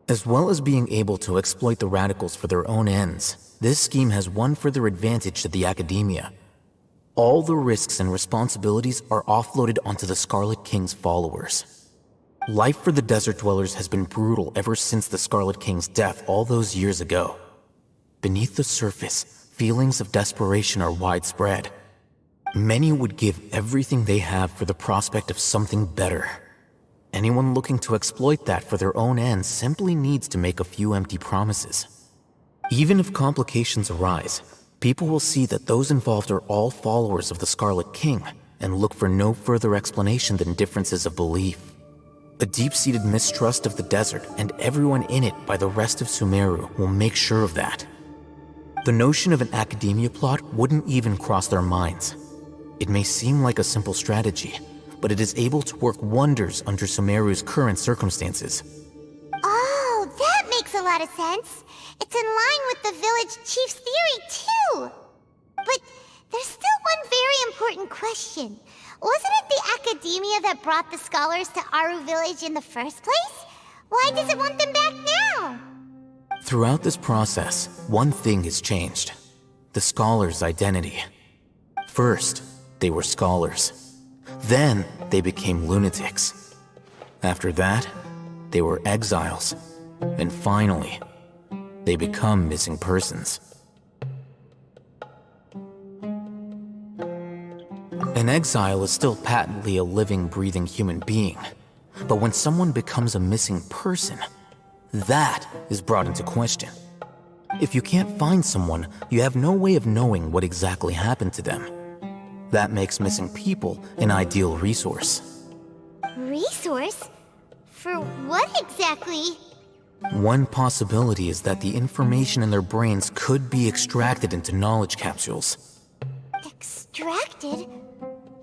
As well as being able to exploit the radicals for their own ends, this scheme has one further advantage to the Academia. All the risks and responsibilities are offloaded onto the Scarlet King's followers. Life for the desert dwellers has been brutal ever since the Scarlet King's death all those years ago. Beneath the surface, feelings of desperation are widespread. Many would give everything they have for the prospect of something better. Anyone looking to exploit that for their own ends simply needs to make a few empty promises. Even if complications arise, people will see that those involved are all followers of the Scarlet King and look for no further explanation than differences of belief. A deep-seated mistrust of the desert and everyone in it by the rest of Sumeru will make sure of that. The notion of an Academia plot wouldn't even cross their minds. It may seem like a simple strategy, but it is able to work wonders under Sumeru's current circumstances. Oh, that makes a lot of sense. It's in line with the village chief's theory, too. But there's still question. Wasn't it the academia that brought the scholars to Aru Village in the first place? Why does it want them back now? Throughout this process, one thing has changed. The scholars' identity. First, they were scholars. Then, they became lunatics. After that, they were exiles. And finally, they become missing persons. An exile is still patently a living, breathing human being. But when someone becomes a missing person, that is brought into question. If you can't find someone, you have no way of knowing what exactly happened to them. That makes missing people an ideal resource. Resource? For what exactly? One possibility is that the information in their brains could be extracted into knowledge capsules. Extracted?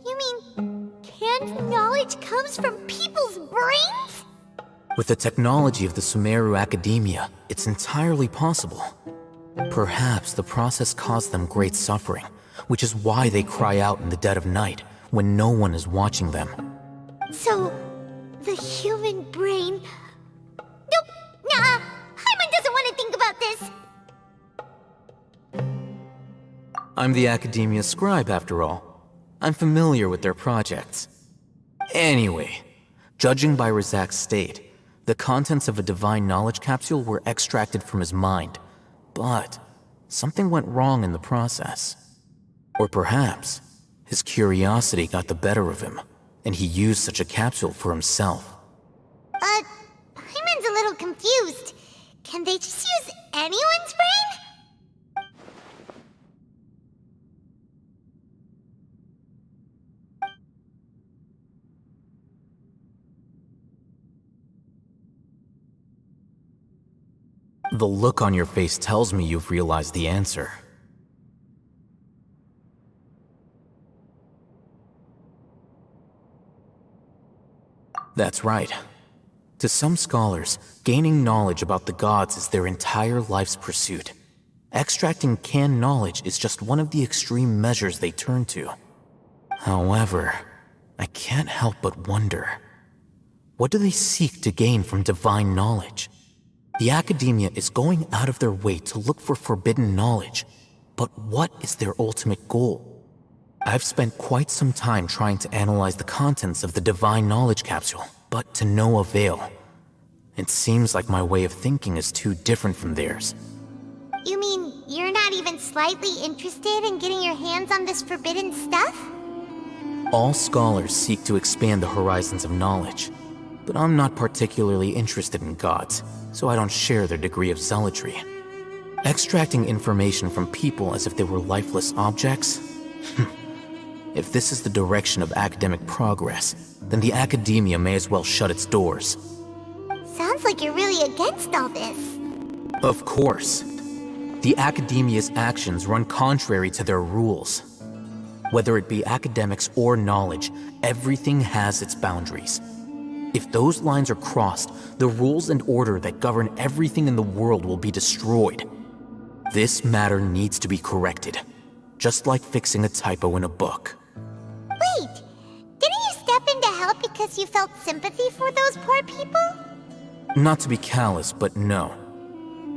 You mean canned knowledge comes from people's brains? With the technology of the Sumeru Academia, it's entirely possible. Perhaps the process caused them great suffering, which is why they cry out in the dead of night when no one is watching them. So, the human brain... Nope, nah, Hyman doesn't want to think about this. I'm the Academia's scribe, after all. I'm familiar with their projects. Anyway, judging by Razak's state, the contents of a divine knowledge capsule were extracted from his mind. But something went wrong in the process. Or perhaps his curiosity got the better of him, and he used such a capsule for himself. Hyman's a little confused. Can they just use anyone's brain? The look on your face tells me you've realized the answer. That's right. To some scholars, gaining knowledge about the gods is their entire life's pursuit. Extracting canned knowledge is just one of the extreme measures they turn to. However, I can't help but wonder, what do they seek to gain from divine knowledge? The Academia is going out of their way to look for forbidden knowledge, but what is their ultimate goal? I've spent quite some time trying to analyze the contents of the divine knowledge capsule, but to no avail. It seems like my way of thinking is too different from theirs. You mean you're not even slightly interested in getting your hands on this forbidden stuff? All scholars seek to expand the horizons of knowledge, but I'm not particularly interested in gods, so I don't share their degree of zealotry. Extracting information from people as if they were lifeless objects? If this is the direction of academic progress, then the Academia may as well shut its doors. Sounds like you're really against all this. Of course. The Academia's actions run contrary to their rules. Whether it be academics or knowledge, everything has its boundaries. If those lines are crossed, the rules and order that govern everything in the world will be destroyed. This matter needs to be corrected, just like fixing a typo in a book. Wait, didn't you step in to help because you felt sympathy for those poor people? Not to be callous, but no.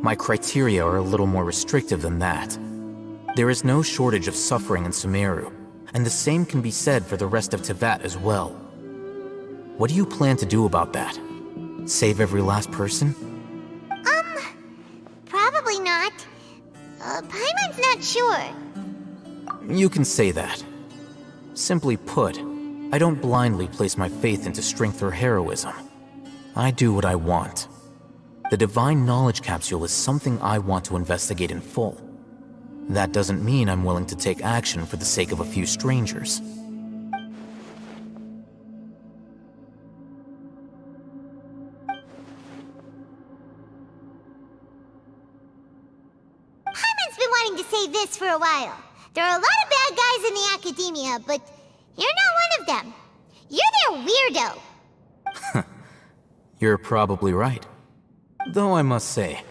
My criteria are a little more restrictive than that. There is no shortage of suffering in Sumeru, and the same can be said for the rest of Teyvat as well. What do you plan to do about that? Save every last person? Probably not. Paimon's not sure. You can say that. Simply put, I don't blindly place my faith into strength or heroism. I do what I want. The divine knowledge capsule is something I want to investigate in full. That doesn't mean I'm willing to take action for the sake of a few strangers. Paimon's been wanting to say this for a while. There are a lot of bad guys in the Academia, but you're not one of them. You're their weirdo. You're probably right. Though I must say,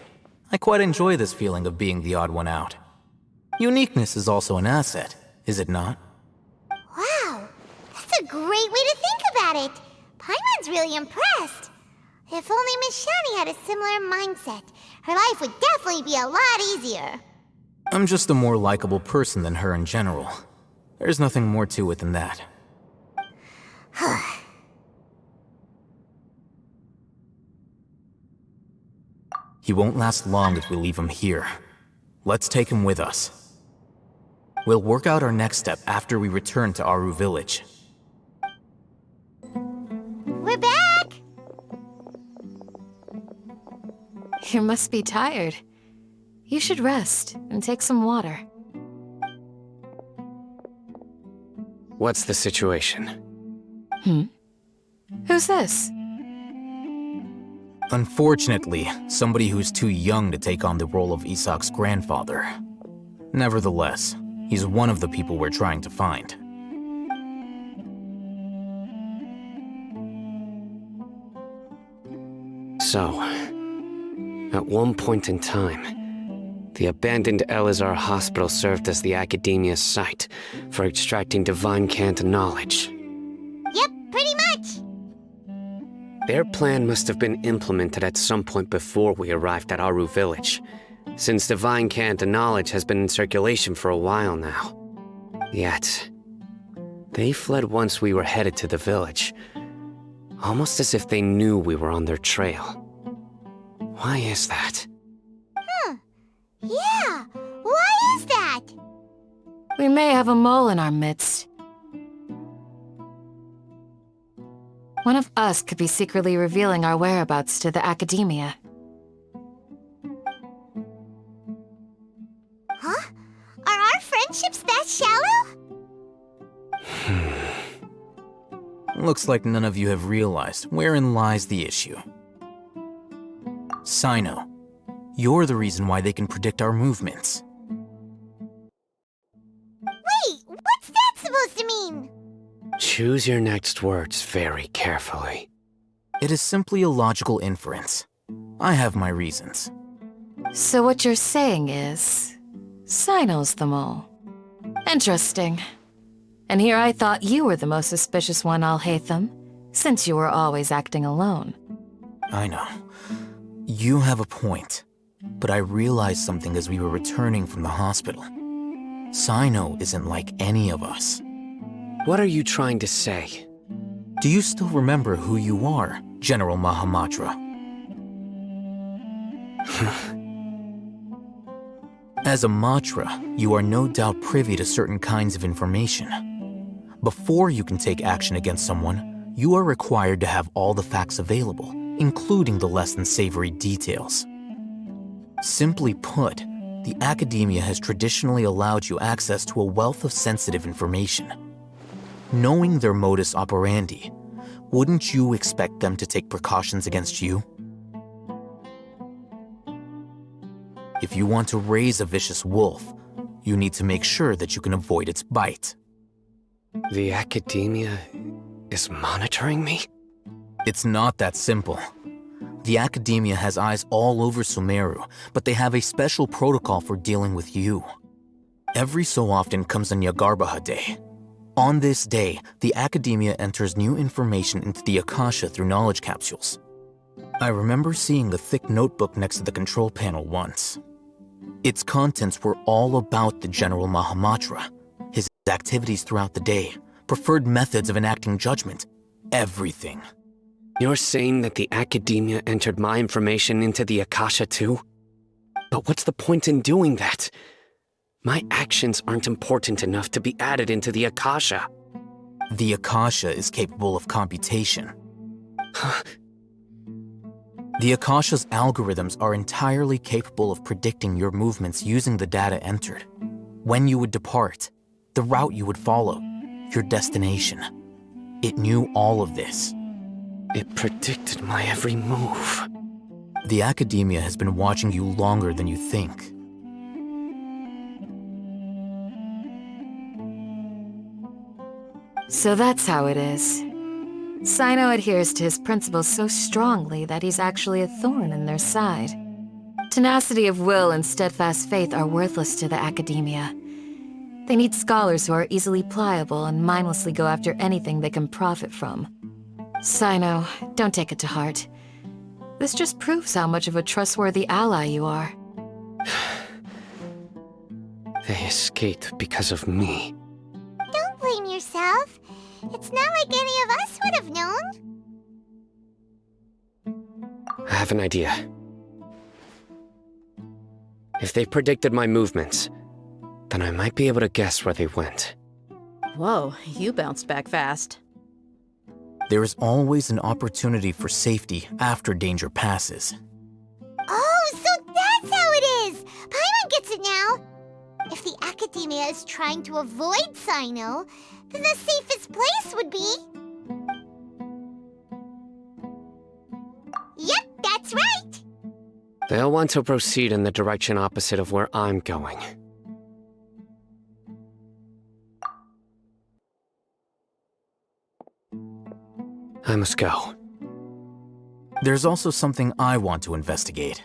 I quite enjoy this feeling of being the odd one out. Uniqueness is also an asset, is it not? Wow, a great way to think about it. Paimon's really impressed. If only Miss Shani had a similar mindset, her life would definitely be a lot easier. I'm just a more likable person than her in general. There's nothing more to it than that. He won't last long if we leave him here. Let's take him with us. We'll work out our next step after we return to Aru Village. We're back! You must be tired. You should rest and take some water. What's the situation? Who's this? Unfortunately, somebody who's too young to take on the role of Isak's grandfather. Nevertheless, he's one of the people we're trying to find. So, at one point in time, the abandoned Elazar Hospital served as the Academia's site for extracting divine cant knowledge. Yep, pretty much. Their plan must have been implemented at some point before we arrived at Aru Village, since divine cant knowledge has been in circulation for a while now. Yet, they fled once we were headed to the village, almost as if they knew we were on their trail. Why is that? Yeah, why is that? We may have a mole in our midst. One of us could be secretly revealing our whereabouts to the Academia. Huh? Are our friendships that shallow? Looks like none of you have realized wherein lies the issue. Sino, you're the reason why they can predict our movements. Wait, what's that supposed to mean? Choose your next words very carefully. It is simply a logical inference. I have my reasons. So what you're saying is, Sino's the mole. Interesting. And here I thought you were the most suspicious one, Alhaitham, since you were always acting alone. I know. You have a point. But I realized something as we were returning from the hospital. Sino isn't like any of us. What are you trying to say? Do you still remember who you are, General Mahamatra? As a Matra, you are no doubt privy to certain kinds of information. Before you can take action against someone, you are required to have all the facts available, including the less than savory details. Simply put, the Academia has traditionally allowed you access to a wealth of sensitive information. Knowing their modus operandi, wouldn't you expect them to take precautions against you? If you want to raise a vicious wolf, you need to make sure that you can avoid its bite. The Academia is monitoring me? It's not that simple. The Academia has eyes all over Sumeru, but they have a special protocol for dealing with you. Every so often comes a Nyagarbaha Day. On this day, the Academia enters new information into the Akasha through knowledge capsules. I remember seeing the thick notebook next to the control panel once. Its contents were all about the General Mahamatra, his activities throughout the day, preferred methods of enacting judgment, everything. You're saying that the Academia entered my information into the Akasha too? But what's the point in doing that? My actions aren't important enough to be added into the Akasha. The Akasha is capable of computation. The Akasha's algorithms are entirely capable of predicting your movements using the data entered. When you would depart, the route you would follow, your destination. It knew all of this. It predicted my every move. The Academia has been watching you longer than you think. So that's how it is. Sino adheres to his principles so strongly that he's actually a thorn in their side. Tenacity of will and steadfast faith are worthless to the Academia. They need scholars who are easily pliable and mindlessly go after anything they can profit from. Sino, don't take it to heart. This just proves how much of a trustworthy ally you are. They escaped because of me. Don't blame yourself. It's not like any of us would have known. I have an idea. If they predicted my movements, then I might be able to guess where they went. Whoa, you bounced back fast. There is always an opportunity for safety after danger passes. Oh, so that's how it is! Paimon gets it now! If the Academia is trying to avoid Sino, then the safest place would be... Yep, that's right! They'll want to proceed in the direction opposite of where I'm going. I must go. There's also something I want to investigate.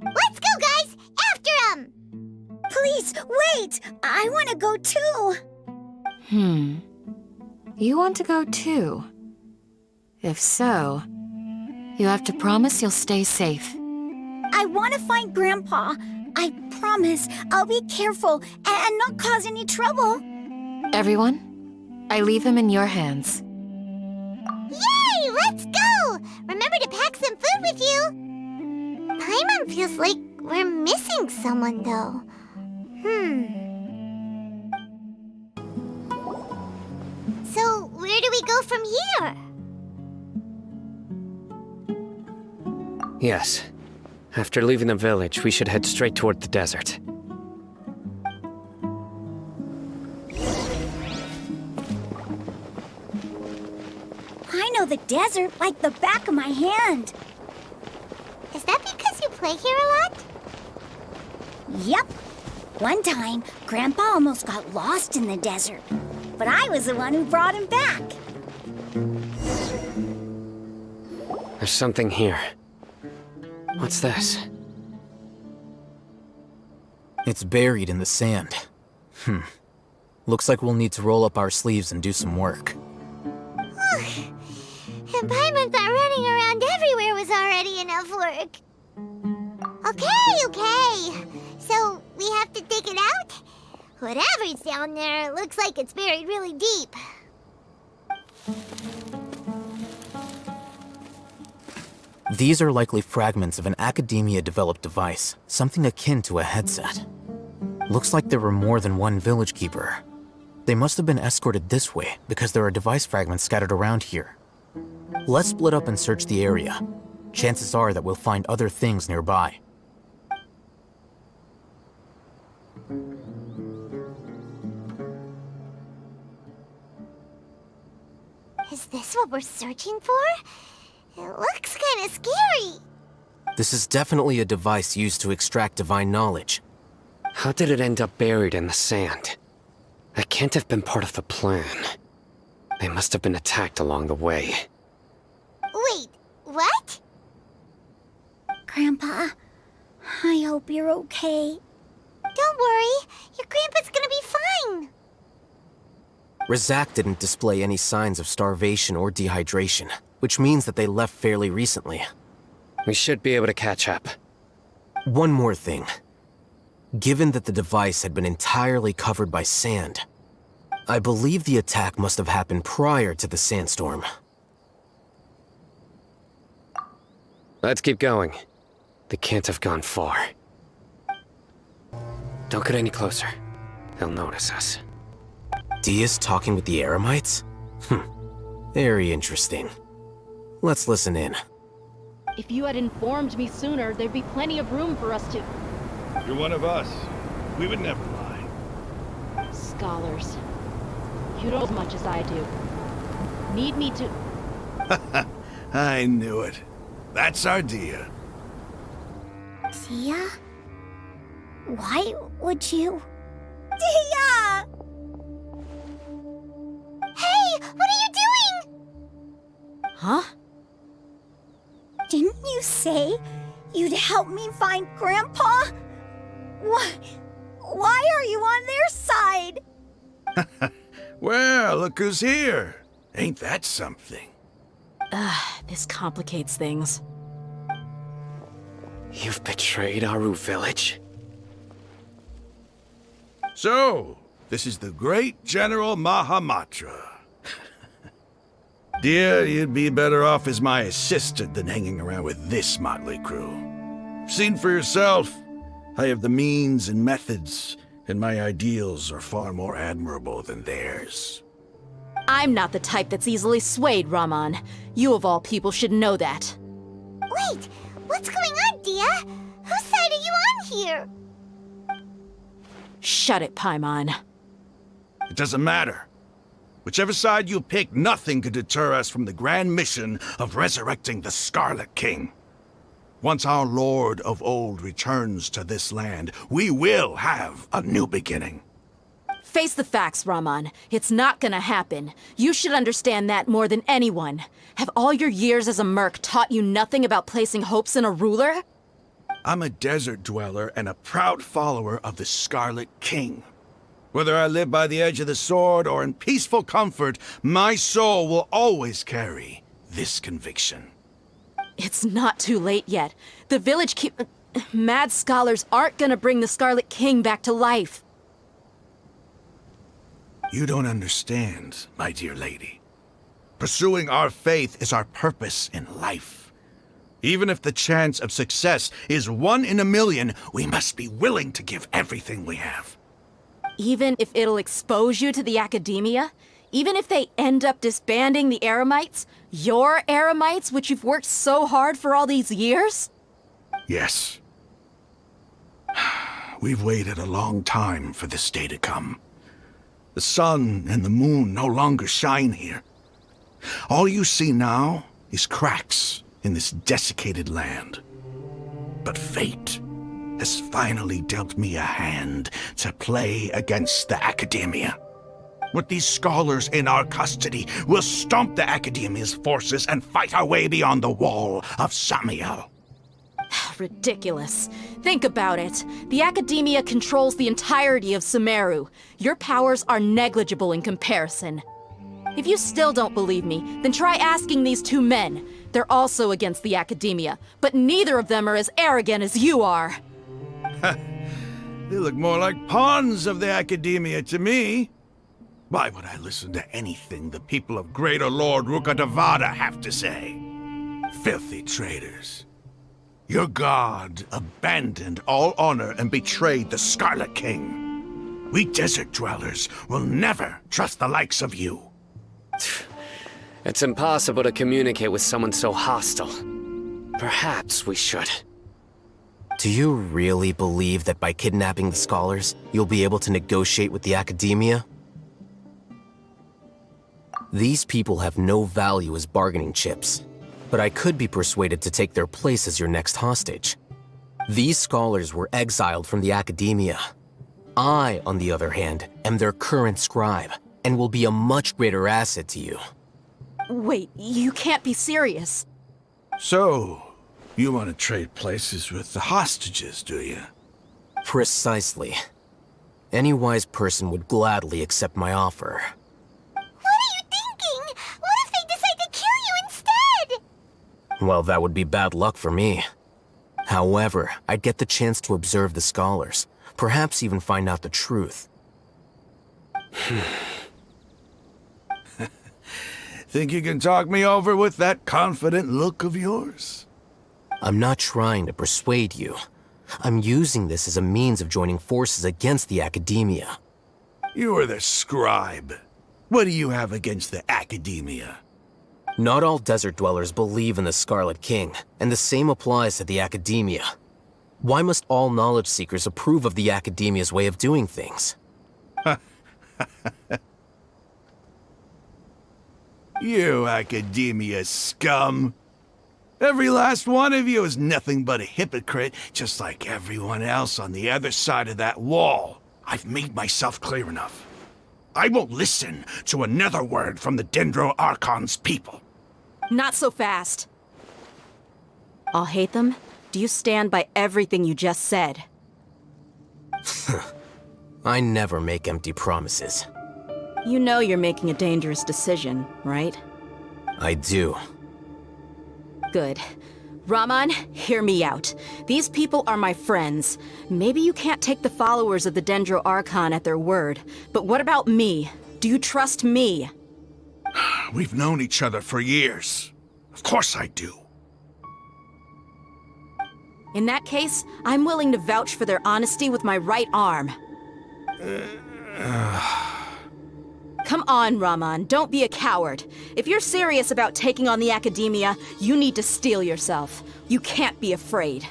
Let's go, guys! After him! Please, wait! I want to go too! You want to go too? If so, you have to promise you'll stay safe. I want to find Grandpa. I promise I'll be careful and not cause any trouble. Everyone, I leave him in your hands. Yay! Let's go! Remember to pack some food with you! Paimon feels like we're missing someone, though. So, where do we go from here? Yes. After leaving the village, we should head straight toward the desert. I know the desert like the back of my hand. Is that because you play here a lot? Yep. One time, Grandpa almost got lost in the desert, but I was the one who brought him back. There's something here. What's this? It's buried in the sand. Looks like we'll need to roll up our sleeves and do some work. And Paimon thought running around everywhere was already enough work. Okay. So, we have to dig it out? Whatever's down there, looks like it's buried really deep. These are likely fragments of an Academia-developed device, something akin to a headset. Looks like there were more than one village keeper. They must have been escorted this way because there are device fragments scattered around here. Let's split up and search the area. Chances are that we'll find other things nearby. Is this what we're searching for? It looks kind of scary. This is definitely a device used to extract divine knowledge. How did it end up buried in the sand? That can't have been part of the plan. They must have been attacked along the way. Wait, what? Grandpa, I hope you're okay. Don't worry, your grandpa's gonna be fine. Razak didn't display any signs of starvation or dehydration, which means that they left fairly recently. We should be able to catch up. One more thing. Given that the device had been entirely covered by sand, I believe the attack must have happened prior to the sandstorm. Let's keep going. They can't have gone far. Don't get any closer. They'll notice us. Dia's talking with the Eremites? Very interesting. Let's listen in. If you had informed me sooner, there'd be plenty of room for us to... You're one of us. We would never lie. Scholars. You know as much as I do. Need me to... I knew it. That's our Dia. Dia? Why would you... Dia! Hey, what are you doing? Huh? Didn't you say you'd help me find Grandpa? Why are you on their side? Well, look who's here. Ain't that something? This complicates things. You've betrayed Aru village? So, this is the great General Mahamatra. Dear, you'd be better off as my assistant than hanging around with this motley crew. Seen for yourself, I have the means and methods, and my ideals are far more admirable than theirs. I'm not the type that's easily swayed, Raman. You of all people should know that. Wait, what's going on, Dia? Whose side are you on here? Shut it, Paimon. It doesn't matter. Whichever side you pick, nothing could deter us from the grand mission of resurrecting the Scarlet King. Once our Lord of Old returns to this land, we will have a new beginning. Face the facts, Raman. It's not gonna happen. You should understand that more than anyone. Have all your years as a merc taught you nothing about placing hopes in a ruler? I'm a desert dweller and a proud follower of the Scarlet King. Whether I live by the edge of the sword or in peaceful comfort, my soul will always carry this conviction. It's not too late yet. The village mad scholars aren't gonna bring the Scarlet King back to life. You don't understand, my dear lady. Pursuing our faith is our purpose in life. Even if the chance of success is 1 in a million, we must be willing to give everything we have. Even if it'll expose you to the academia? Even if they end up disbanding the Eremites? Your Eremites, which you've worked so hard for all these years? Yes. We've waited a long time for this day to come. The sun and the moon no longer shine here. All you see now is cracks in this desiccated land. But fate has finally dealt me a hand to play against the Academia. With these scholars in our custody, we'll stomp the Academia's forces and fight our way beyond the wall of Samiel. Ridiculous. Think about it. The Academia controls the entirety of Sumeru. Your powers are negligible in comparison. If you still don't believe me, then try asking these 2 men. They're also against the Academia, but neither of them are as arrogant as you are. They look more like pawns of the Academia to me. Why would I listen to anything the people of Greater Lord Rukkhadevata have to say? Filthy traitors. Your god abandoned all honor and betrayed the Scarlet King. We desert dwellers will never trust the likes of you. It's impossible to communicate with someone so hostile. Perhaps we should. Do you really believe that by kidnapping the scholars, you'll be able to negotiate with the Academia? These people have no value as bargaining chips, but I could be persuaded to take their place as your next hostage. These scholars were exiled from the Academia. I, on the other hand, am their current scribe, and will be a much greater asset to you. Wait, you can't be serious. So, you want to trade places with the hostages, do you? Precisely. Any wise person would gladly accept my offer. What are you thinking? What if they decide to kill you instead? Well, that would be bad luck for me. However, I'd get the chance to observe the scholars, perhaps even find out the truth. Think you can talk me over with that confident look of yours? I'm not trying to persuade you. I'm using this as a means of joining forces against the Academia. You are the scribe. What do you have against the Academia? Not all desert dwellers believe in the Scarlet King, and the same applies to the Academia. Why must all knowledge seekers approve of the Academia's way of doing things? You Academia scum! Every last one of you is nothing but a hypocrite, just like everyone else on the other side of that wall. I've made myself clear enough. I won't listen to another word from the Dendro Archonde's people. Not so fast. I'll hate them. Do you stand by everything you just said? I never make empty promises. You know you're making a dangerous decision, right? I do. Good. Raman, hear me out. These people are my friends. Maybe you can't take the followers of the Dendro Archon at their word, but what about me? Do you trust me? We've known each other for years. Of course I do. In that case, I'm willing to vouch for their honesty with my right arm. Come on, Raman, don't be a coward. If you're serious about taking on the Academia, you need to steel yourself. You can't be afraid.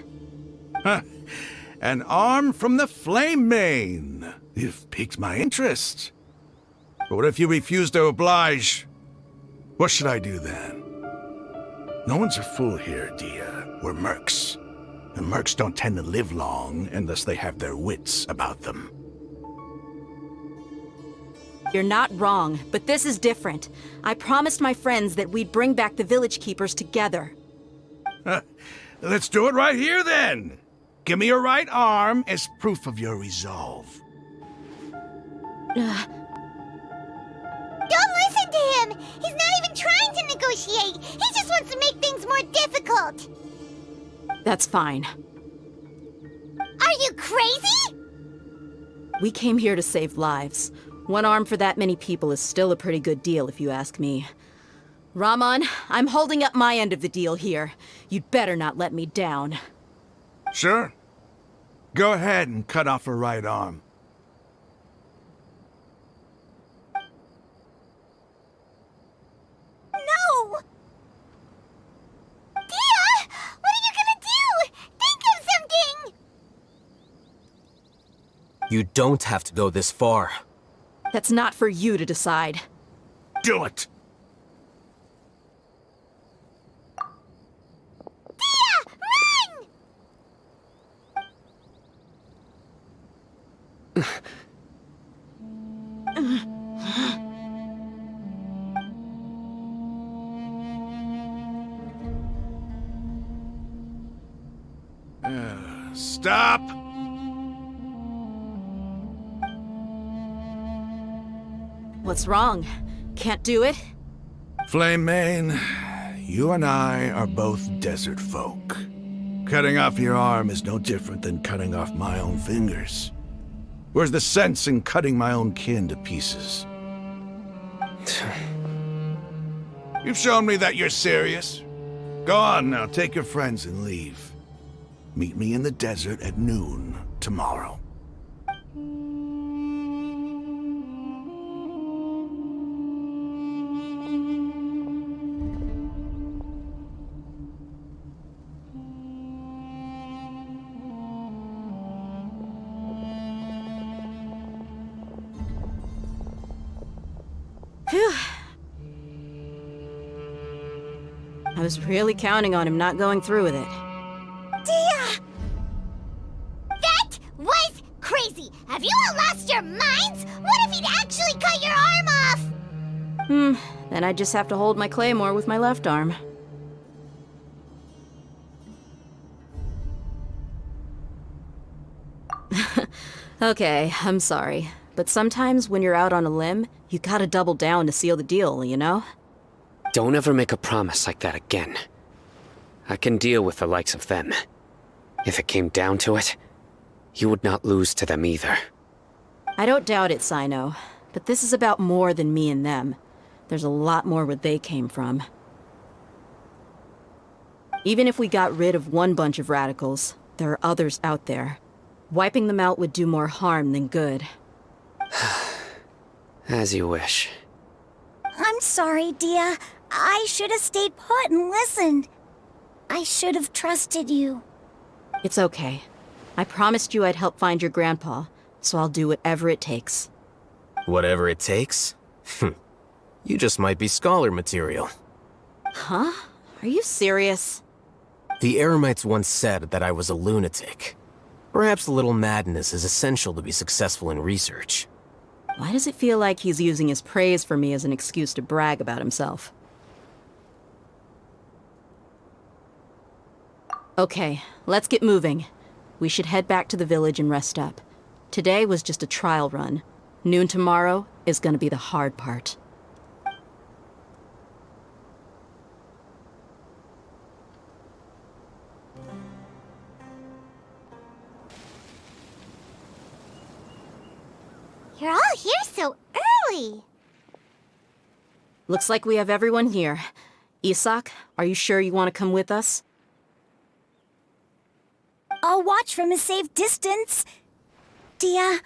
An arm from the Flame Mane. You've piqued my interest. But what if you refuse to oblige? What should I do then? No one's a fool here, Dia. We're mercs. And mercs don't tend to live long unless they have their wits about them. You're not wrong, but this is different. I promised my friends that we'd bring back the village keepers together. Let's do it right here, then. Give me your right arm as proof of your resolve. Don't listen to him! He's not even trying to negotiate! He just wants to make things more difficult! That's fine. Are you crazy? We came here to save lives. One arm for that many people is still a pretty good deal, if you ask me. Raman, I'm holding up my end of the deal here. You'd better not let me down. Sure. Go ahead and cut off her right arm. No! Dia! What are you gonna do? Think of something! You don't have to go this far. That's not for you to decide. Do it! Dia! Run! Stop! What's wrong? Can't do it? Flame Mane, you and I are both desert folk. Cutting off your arm is no different than cutting off my own fingers. Where's the sense in cutting my own kin to pieces? You've shown me that you're serious. Go on now, take your friends and leave. Meet me in the desert at noon tomorrow. Phew. I was really counting on him not going through with it. Dia! That was crazy! Have you all lost your minds? What if he'd actually cut your arm off? Then I just have to hold my claymore with my left arm. Okay, I'm sorry. But sometimes when you're out on a limb, you gotta double down to seal the deal, you know? Don't ever make a promise like that again. I can deal with the likes of them. If it came down to it, you would not lose to them either. I don't doubt it, Sino. But this is about more than me and them. There's a lot more where they came from. Even if we got rid of one bunch of radicals, there are others out there. Wiping them out would do more harm than good. As you wish. I'm sorry, Dia. I should have stayed put and listened. I should have trusted you. It's okay. I promised you I'd help find your grandpa, so I'll do whatever it takes. Whatever it takes? You just might be scholar material. Huh? Are you serious? The Eremites once said that I was a lunatic. Perhaps a little madness is essential to be successful in research. Why does it feel like he's using his praise for me as an excuse to brag about himself? Okay, let's get moving. We should head back to the village and rest up. Today was just a trial run. Noon tomorrow is gonna be the hard part. You're all here so early. Looks like we have everyone here. Isak, are you sure you want to come with us? I'll watch from a safe distance. Dia,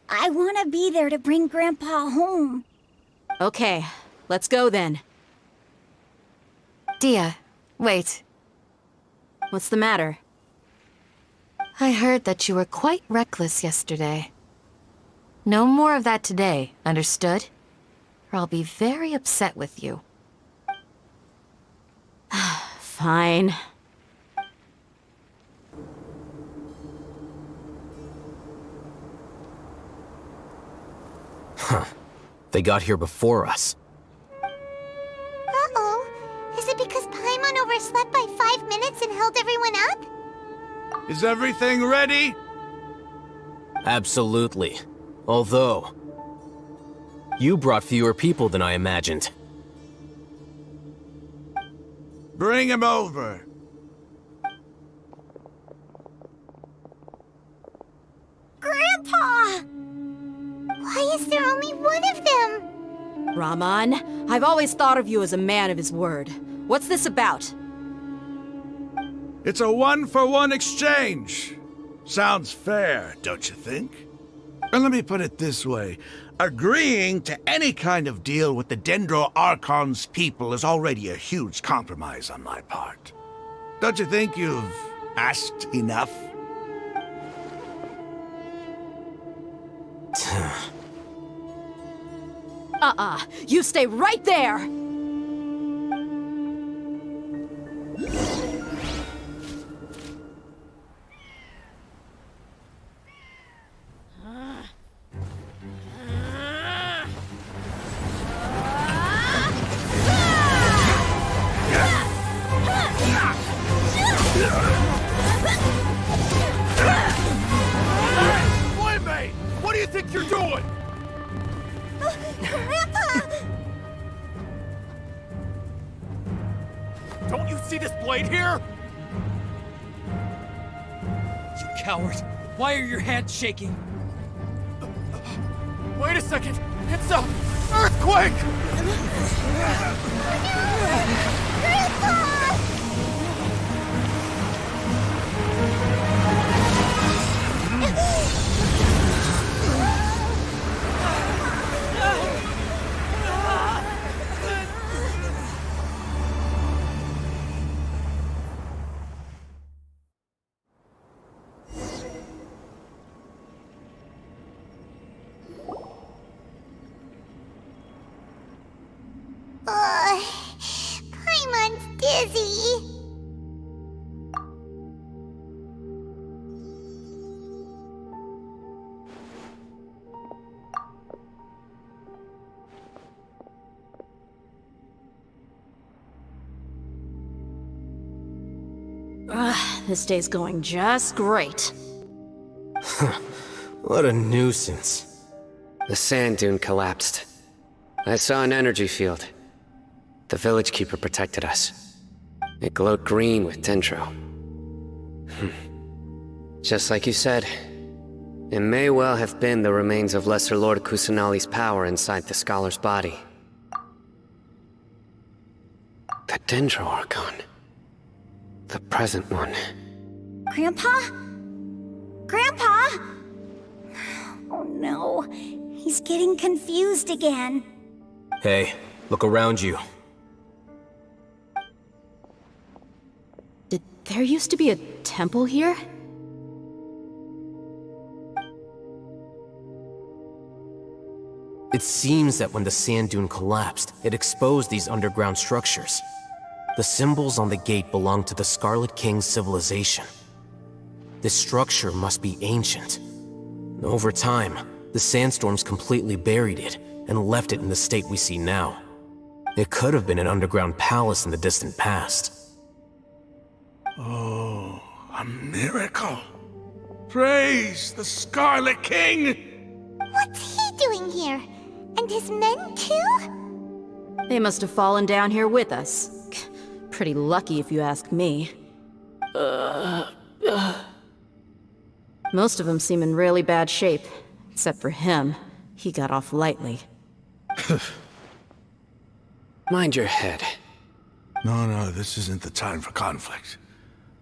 I want to be there to bring Grandpa home. Okay, let's go then. Dia, wait. What's the matter? I heard that you were quite reckless yesterday. No more of that today, understood? Or I'll be very upset with you. Fine. Huh. They got here before us. Uh-oh. Is it because Paimon overslept by 5 minutes and held everyone up? Is everything ready? Absolutely. Although, you brought fewer people than I imagined. Bring him over. Grandpa! Why is there only one of them? Rahman, I've always thought of you as a man of his word. What's this about? It's a one-for-one exchange. Sounds fair, don't you think? And let me put it this way. Agreeing to any kind of deal with the Dendro Archonde's people is already a huge compromise on my part. Don't you think you've asked enough? You stay right there! What do you think you're doing? Grandpa! Don't you see this blade here? You coward! Why are your hands shaking? Wait a second! It's a earthquake! Grandpa! Paimon's dizzy. This day's going just great. What a nuisance. The sand dune collapsed. I saw an energy field. The village keeper protected us. It glowed green with dendro. Just like you said, it may well have been the remains of Lesser Lord Kusanali's power inside the scholar's body. The Dendro Archon. The present one. Grandpa? Grandpa? Oh no, he's getting confused again. Hey, look around you. Did there used to be a temple here? It seems that when the sand dune collapsed, it exposed these underground structures. The symbols on the gate belong to the Scarlet King's civilization. This structure must be ancient. Over time, the sandstorms completely buried it and left it in the state we see now. It could have been an underground palace in the distant past. Oh, a miracle. Três, the Scarlet King! What's he doing here? And his men too? They must have fallen down here with us. Pretty lucky if you ask me. Most of them seem in really bad shape. Except for him. He got off lightly. Mind your head. No, this isn't the time for conflict.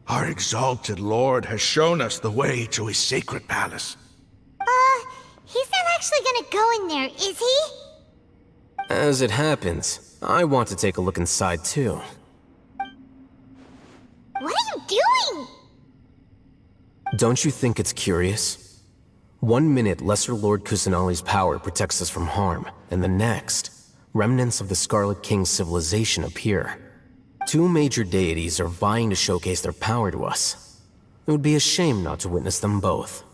Our exalted lord has shown us the way to his sacred palace. He's not actually gonna go in there, is he? As it happens, I want to take a look inside too. What are you doing? Don't you think it's curious? 1 minute, Lesser Lord Kusanali's power protects us from harm, and the next, remnants of the Scarlet King's civilization appear. 2 major deities are vying to showcase their power to us. It would be a shame not to witness them both.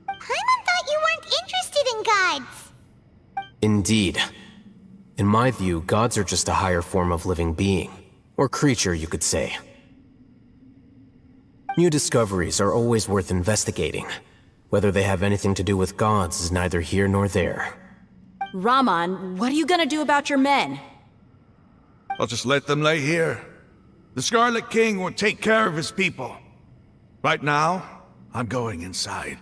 Paimon thought you weren't interested in gods. Indeed. In my view, gods are just a higher form of living being, or creature, you could say. New discoveries are always worth investigating. Whether they have anything to do with gods is neither here nor there. Raman, what are you gonna do about your men? I'll just let them lay here. The Scarlet King will take care of his people. Right now, I'm going inside.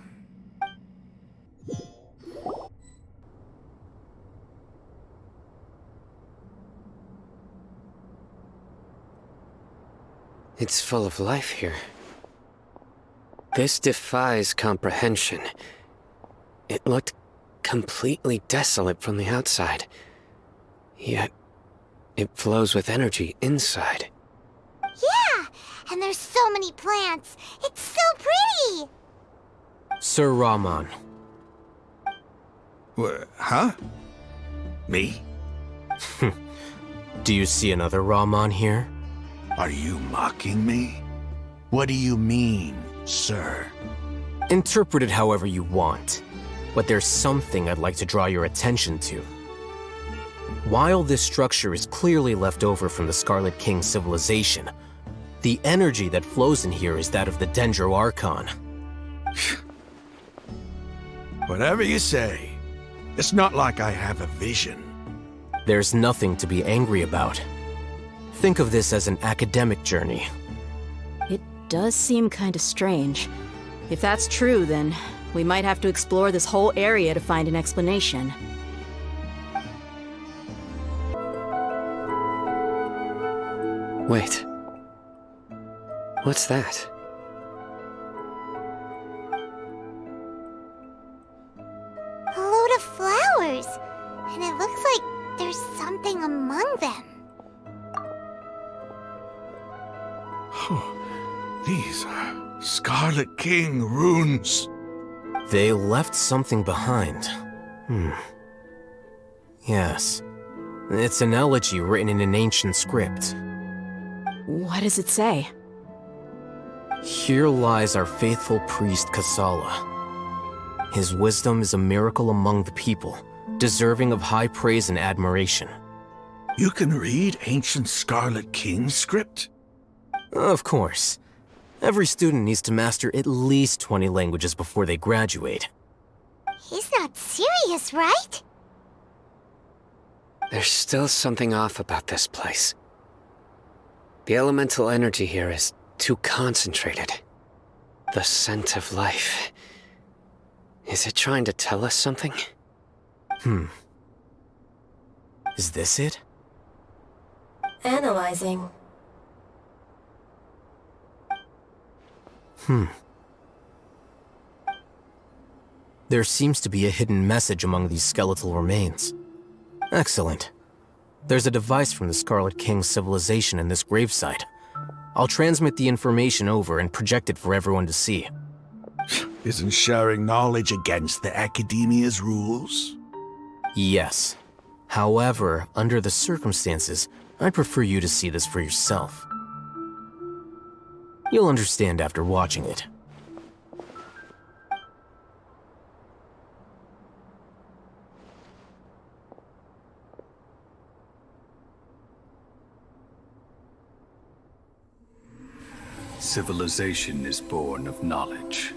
It's full of life here. This defies comprehension. It looked completely desolate from the outside. Yet, it flows with energy inside. Yeah, and there's so many plants. It's so pretty. Sir Raman. Huh? Me? Do you see another Raman here? Are you mocking me? What do you mean, sir? Interpret it however you want, but there's something I'd like to draw your attention to. While this structure is clearly left over from the Scarlet King's civilization, the energy that flows in here is that of the DENDRO Archon. Whatever you say. It's not like I have a vision. There's nothing to be angry about. Think of this as an academic journey. It does seem kind of strange. If that's true, then we might have to explore this whole area to find an explanation. Wait. What's that? A load of flowers. And it looks like there's something among them. These are Scarlet King runes. They left something behind. Yes. It's an elegy written in an ancient script. What does it say? Here lies our faithful priest Kasala. His wisdom is a miracle among the people, deserving of high praise and admiration. You can read ancient Scarlet King script? Of course. Every student needs to master at least 20 languages before they graduate. He's not serious, right? There's still something off about this place. The elemental energy here is too concentrated. The scent of life. Is it trying to tell us something? Is this it? Analyzing. There seems to be a hidden message among these skeletal remains. Excellent. There's a device from the Scarlet King's civilization in this gravesite. I'll transmit the information over and project it for everyone to see. Isn't sharing knowledge against the Academia's rules? Yes. However, under the circumstances, I'd prefer you to see this for yourself. You'll understand after watching it. Civilization is born of knowledge.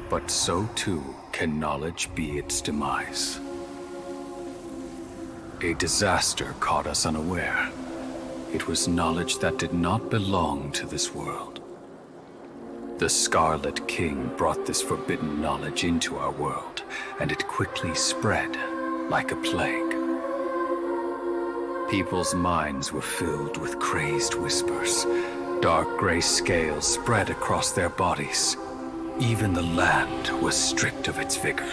but so too can knowledge be its demise. A disaster caught us unaware. It was knowledge that did not belong to this world. The Scarlet King brought this forbidden knowledge into our world, and it quickly spread like a plague. People's minds were filled with crazed whispers. Dark gray scales spread across their bodies. Even the land was stripped of its vigor.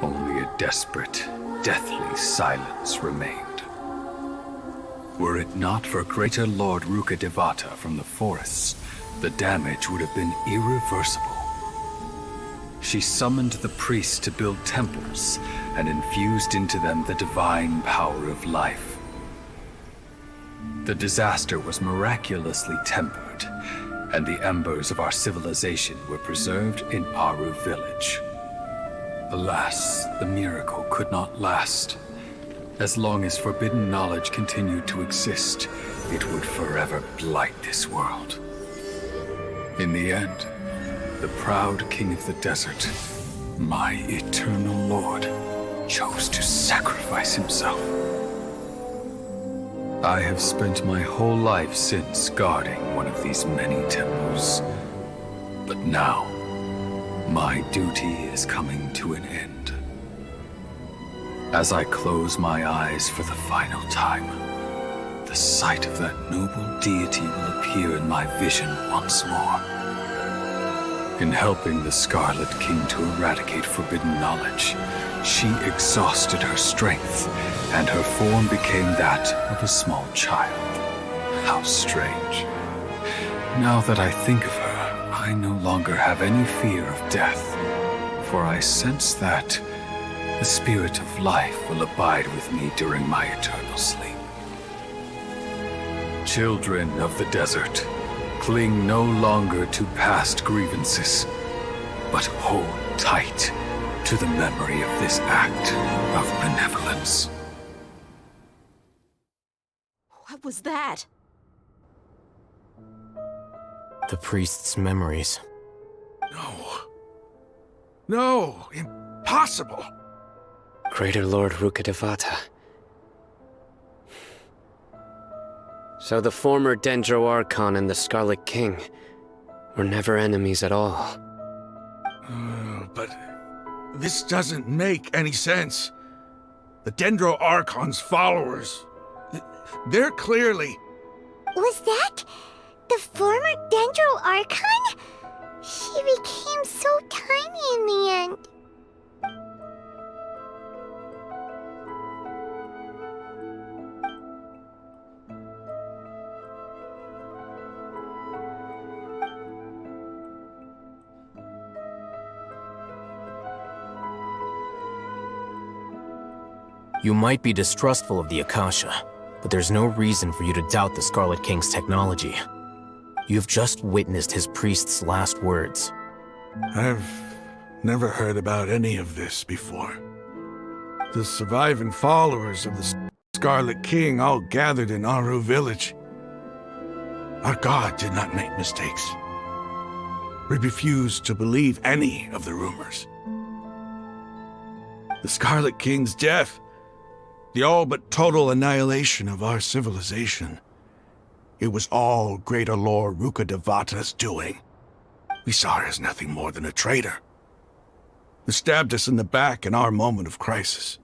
Only a desperate, deathly silence remained. Were it not for greater Lord Rukkhadevata from the forests, the damage would have been irreversible. She summoned the priests to build temples and infused into them the divine power of life. The disaster was miraculously tempered, and the embers of our civilization were preserved in Aru village. Alas, the miracle could not last. As long as forbidden knowledge continued to exist, it would forever blight this world. In the end, the proud king of the desert, my eternal lord, chose to sacrifice himself. I have spent my whole life since guarding one of these many temples. But now, my duty is coming to an end. As I close my eyes for the final time, the sight of that noble deity will appear in my vision once more. In helping the Scarlet King to eradicate forbidden knowledge, she exhausted her strength, and her form became that of a small child. How strange. Now that I think of her, I no longer have any fear of death, for I sense that the spirit of life will abide with me during my eternal sleep. Children of the desert, cling no longer to past grievances, but hold tight to the memory of this act of benevolence. What was that? The priest's memories. No, impossible. Greater Lord Rukkhadevata. So the former Dendro Archon and the Scarlet King were never enemies at all. But this doesn't make any sense. The Dendro Archon's followers, they're clearly... Was that the former Dendro Archon? She became so tiny in the end. You might be distrustful of the Akasha, but there's no reason for you to doubt the Scarlet King's technology. You've just witnessed his priest's last words. I've never heard about any of this before. The surviving followers of the Scarlet King all gathered in Aru village. Our god did not make mistakes. We refused to believe any of the rumors. The Scarlet King's death, the all but total annihilation of our civilization, it was all Greater Lord Rukkhadevata's doing. We saw her as nothing more than a traitor, who stabbed us in the back in our moment of crisis.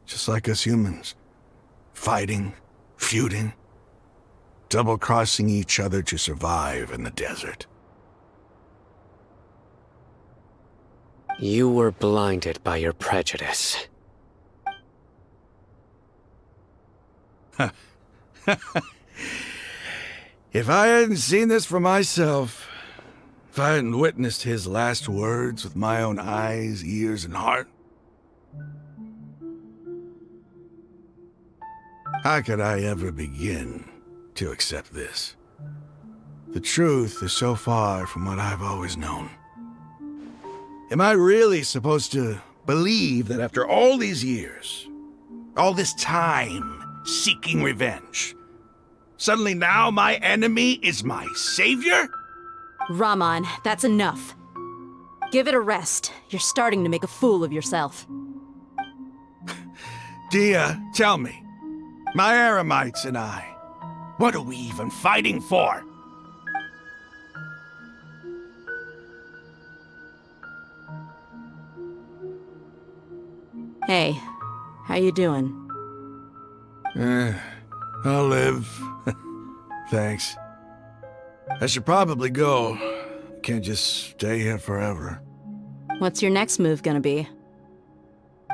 Just like us humans, fighting, feuding, double-crossing each other to survive in the desert. You were blinded by your prejudice. If I hadn't seen this for myself, if I hadn't witnessed his last words with my own eyes, ears, and heart, how could I ever begin to accept this? The truth is so far from what I've always known. Am I really supposed to believe that after all these years, all this time seeking revenge, suddenly now my enemy is my savior? Raman, that's enough. Give it a rest. You're starting to make a fool of yourself. Dia, tell me, my Eremites and I, what are we even fighting for? Hey, how you doing? I'll live. Thanks. I should probably go. Can't just stay here forever. What's your next move gonna be?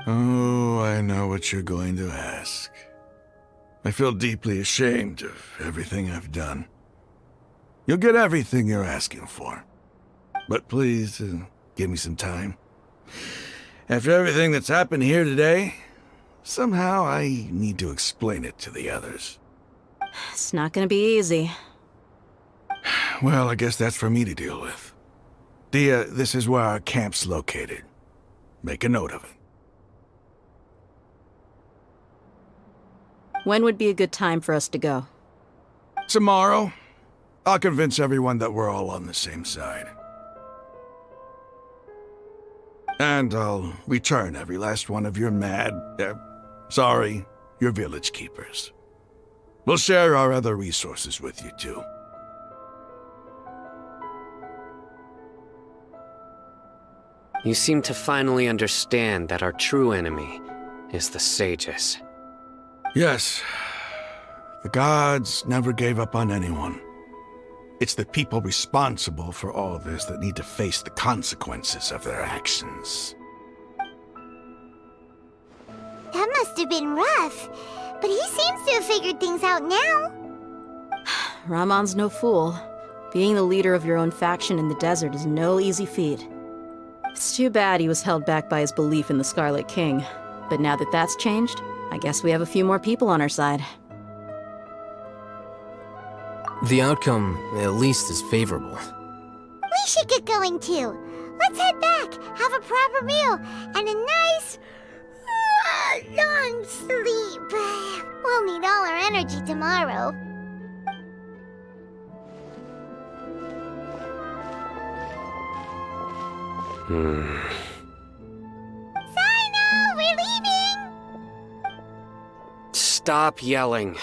Oh, I know what you're going to ask. I feel deeply ashamed of everything I've done. You'll get everything you're asking for. But please, give me some time. After everything that's happened here today, somehow I need to explain it to the others. It's not gonna be easy. Well, I guess that's for me to deal with. Dia, this is where our camp's located. Make a note of it. When would be a good time for us to go? Tomorrow, I'll convince everyone that we're all on the same side. And I'll return every last one of your your village keepers. We'll share our other resources with you, too. You seem to finally understand that our true enemy is the sages. Yes. The gods never gave up on anyone. It's the people responsible for all this that need to face the consequences of their actions. That must have been rough, but he seems to have figured things out now. Ramon's no fool. Being the leader of your own faction in the desert is no easy feat. It's too bad he was held back by his belief in the Scarlet King. But now that that's changed, I guess we have a few more people on our side. The outcome, at least, is favorable. We should get going too. Let's head back, have a proper meal, and a nice, long sleep. We'll need all our energy tomorrow. Sino, we're leaving! Stop yelling.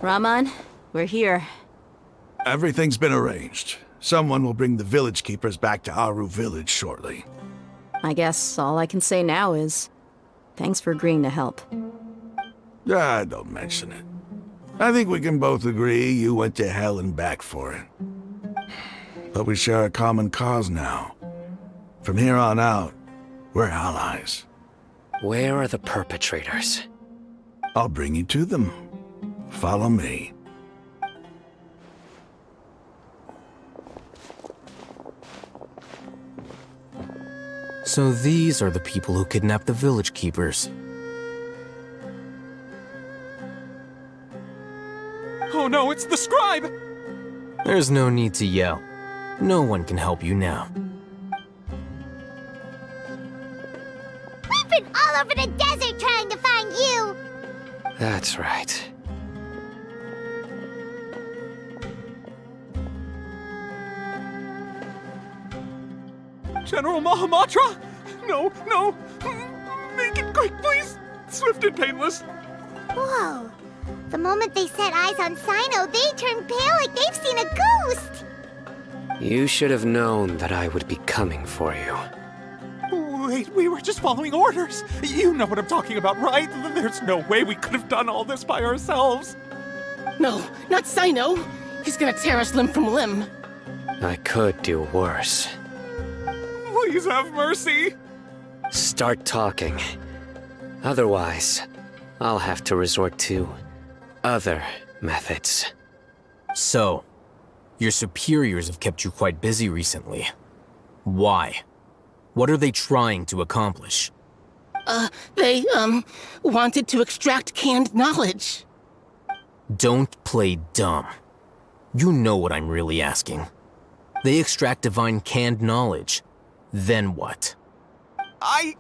Ramon, we're here. Everything's been arranged. Someone will bring the village keepers back to Aru village shortly. I guess all I can say now is, thanks for agreeing to help. Don't mention it. I think we can both agree you went to hell and back for it. But we share a common cause now. From here on out, we're allies. Where are the perpetrators? I'll bring you to them. Follow me. So these are the people who kidnapped the village keepers. Oh no, it's the scribe! There's no need to yell. No one can help you now. We've been all over the desert trying to find you! That's right. General Mahamatra? No, no! Make it quick, please! Swift and painless! Whoa. The moment they set eyes on Sino, they turned pale like they've seen a ghost! You should have known that I would be coming for you. Wait, we were just following orders. You know what I'm talking about, right? There's no way we could have done all this by ourselves. No, not Sino. He's gonna tear us limb from limb. I could do worse. Please have mercy. Start talking. Otherwise, I'll have to resort to other methods. So, your superiors have kept you quite busy recently. Why? What are they trying to accomplish? They wanted to extract canned knowledge. Don't play dumb. You know what I'm really asking. They extract divine canned knowledge. Then what? I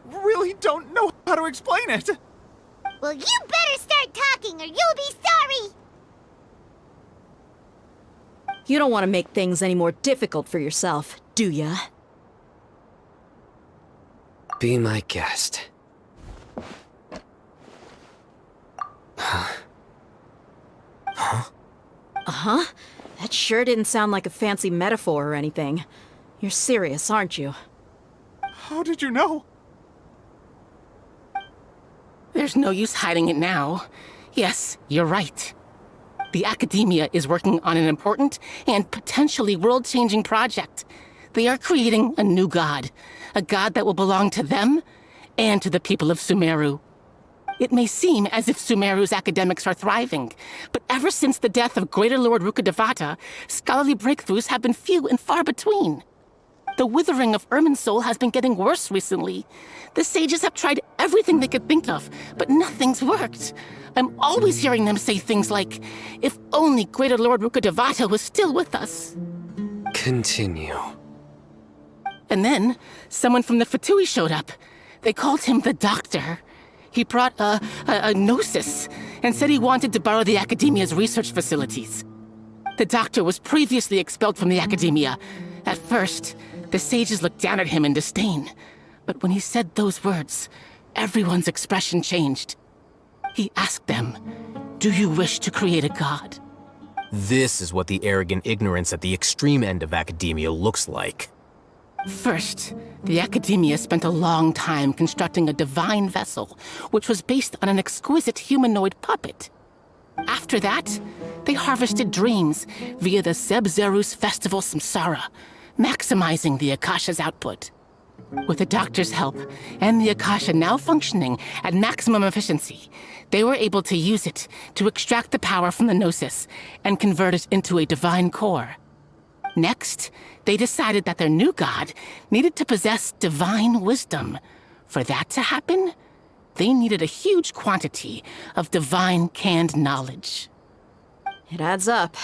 really don't know how to explain it. Well, you better start talking or you'll be sorry! You don't want to make things any more difficult for yourself, do ya? Be my guest. Uh-huh. That sure didn't sound like a fancy metaphor or anything. You're serious, aren't you? How did you know? There's no use hiding it now. Yes, you're right. The Academia is working on an important and potentially world-changing project. They are creating a new god. A god that will belong to them and to the people of Sumeru. It may seem as if Sumeru's academics are thriving, but ever since the death of Greater Lord Rukkhadevata, scholarly breakthroughs have been few and far between. The withering of Irminsul has been getting worse recently. The sages have tried everything they could think of, but nothing's worked. I'm always hearing them say things like, if only Greater Lord Rukkhadevata was still with us. Continue. And then, someone from the Fatui showed up. They called him the Doctor. He brought a gnosis and said he wanted to borrow the Academia's research facilities. The Doctor was previously expelled from the Academia. At first, the sages looked down at him in disdain. But when he said those words, everyone's expression changed. He asked them, "Do you wish to create a god?" This is what the arrogant ignorance at the extreme end of academia looks like. First, the Academia spent a long time constructing a divine vessel, which was based on an exquisite humanoid puppet. After that, they harvested dreams via the Zeb-Zerus Festival Samsara, maximizing the Akasha's output. With the Doctor's help, and the Akasha now functioning at maximum efficiency, they were able to use it to extract the power from the Gnosis and convert it into a divine core. Next, they decided that their new god needed to possess divine wisdom. For that to happen, they needed a huge quantity of divine canned knowledge. It adds up.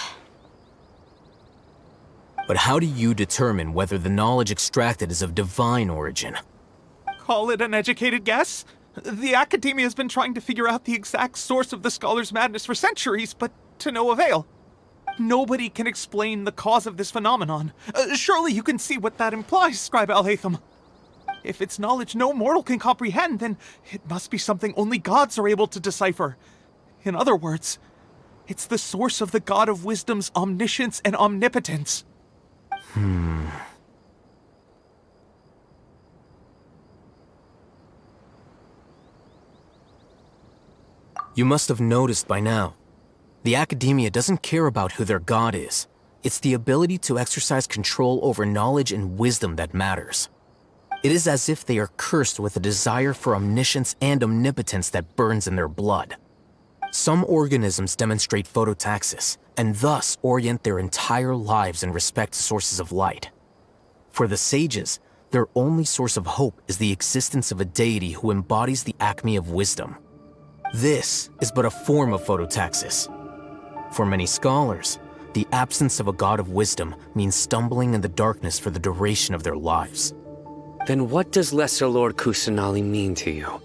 But how do you determine whether the knowledge extracted is of divine origin? Call it an educated guess? The Academia has been trying to figure out the exact source of the scholar's madness for centuries, but to no avail. Nobody can explain the cause of this phenomenon. Surely you can see what that implies, Scribe Alhaitham. If it's knowledge no mortal can comprehend, then it must be something only gods are able to decipher. In other words, it's the source of the God of Wisdom's omniscience and omnipotence. You must have noticed by now. The Academia doesn't care about who their god is. It's the ability to exercise control over knowledge and wisdom that matters. It is as if they are cursed with a desire for omniscience and omnipotence that burns in their blood. Some organisms demonstrate phototaxis, and thus orient their entire lives in respect to sources of light. For the sages, their only source of hope is the existence of a deity who embodies the acme of wisdom. This is but a form of phototaxis. For many scholars, the absence of a god of wisdom means stumbling in the darkness for the duration of their lives. Then what does Lesser Lord Kusanali mean to you?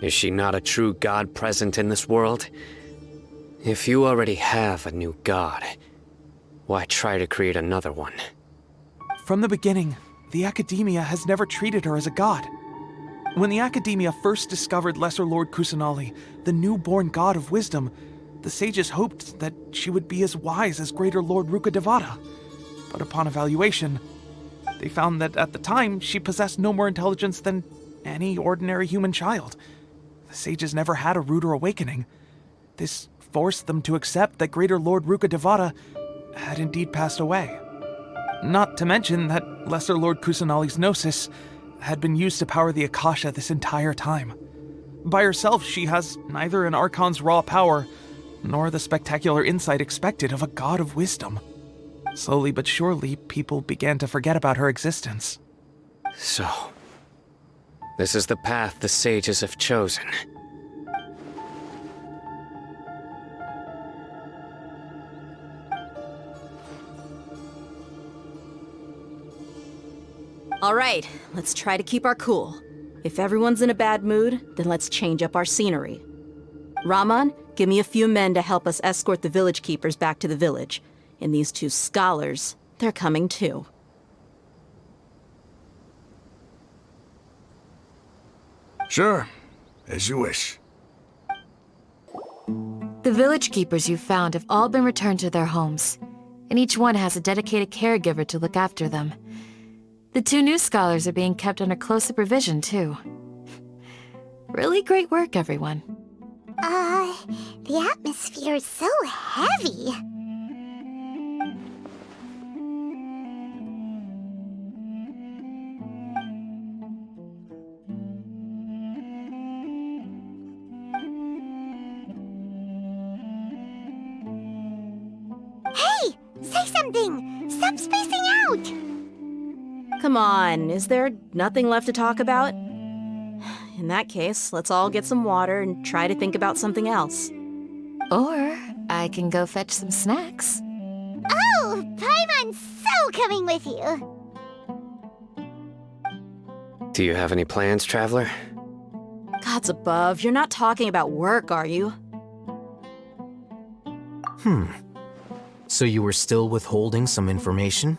Is she not a true god present in this world? If you already have a new god, why try to create another one? From the beginning, the Academia has never treated her as a god. When the Academia first discovered Lesser Lord Kusanali, the newborn god of wisdom, the sages hoped that she would be as wise as Greater Lord Rukkhadevata. But upon evaluation, they found that at the time, she possessed no more intelligence than any ordinary human child. The sages never had a ruder awakening. This forced them to accept that Greater Lord Rukkhadevata had indeed passed away. Not to mention that Lesser Lord Kusanali's gnosis had been used to power the Akasha this entire time. By herself, she has neither an Archon's raw power, nor the spectacular insight expected of a god of wisdom. Slowly but surely, people began to forget about her existence. So, this is the path the sages have chosen. All right, let's try to keep our cool. If everyone's in a bad mood, then let's change up our scenery. Rahman, give me a few men to help us escort the village keepers back to the village. And these 2 scholars, they're coming too. Sure, as you wish. The village keepers you've found have all been returned to their homes, and each one has a dedicated caregiver to look after them. The 2 new scholars are being kept under close supervision, too. Really great work, everyone. The atmosphere is so heavy. Hey! Say something! Stop spacing out! Come on, is there nothing left to talk about? In that case, let's all get some water and try to think about something else. Or I can go fetch some snacks. Oh! Paimon's so coming with you! Do you have any plans, traveler? Gods above, you're not talking about work, are you? So you were still withholding some information?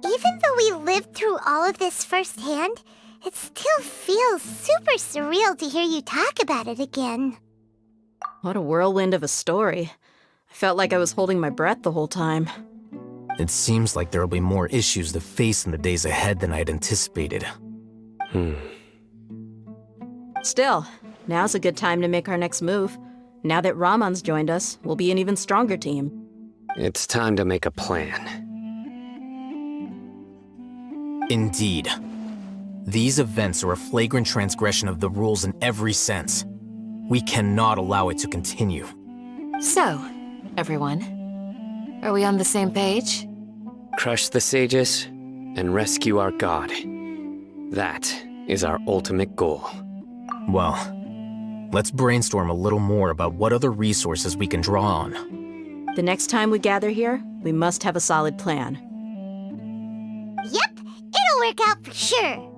Even though we lived through all of this firsthand, it still feels super surreal to hear you talk about it again. What a whirlwind of a story. I felt like I was holding my breath the whole time. It seems like there'll be more issues to face in the days ahead than I'd anticipated. Still, now's a good time to make our next move. Now that Rahman's joined us, we'll be an even stronger team. It's time to make a plan. Indeed. These events are a flagrant transgression of the rules in every sense. We cannot allow it to continue. So, everyone, are we on the same page? Crush the sages and rescue our god. That is our ultimate goal. Well, let's brainstorm a little more about what other resources we can draw on. The next time we gather here, we must have a solid plan. Yep, it'll work out for sure.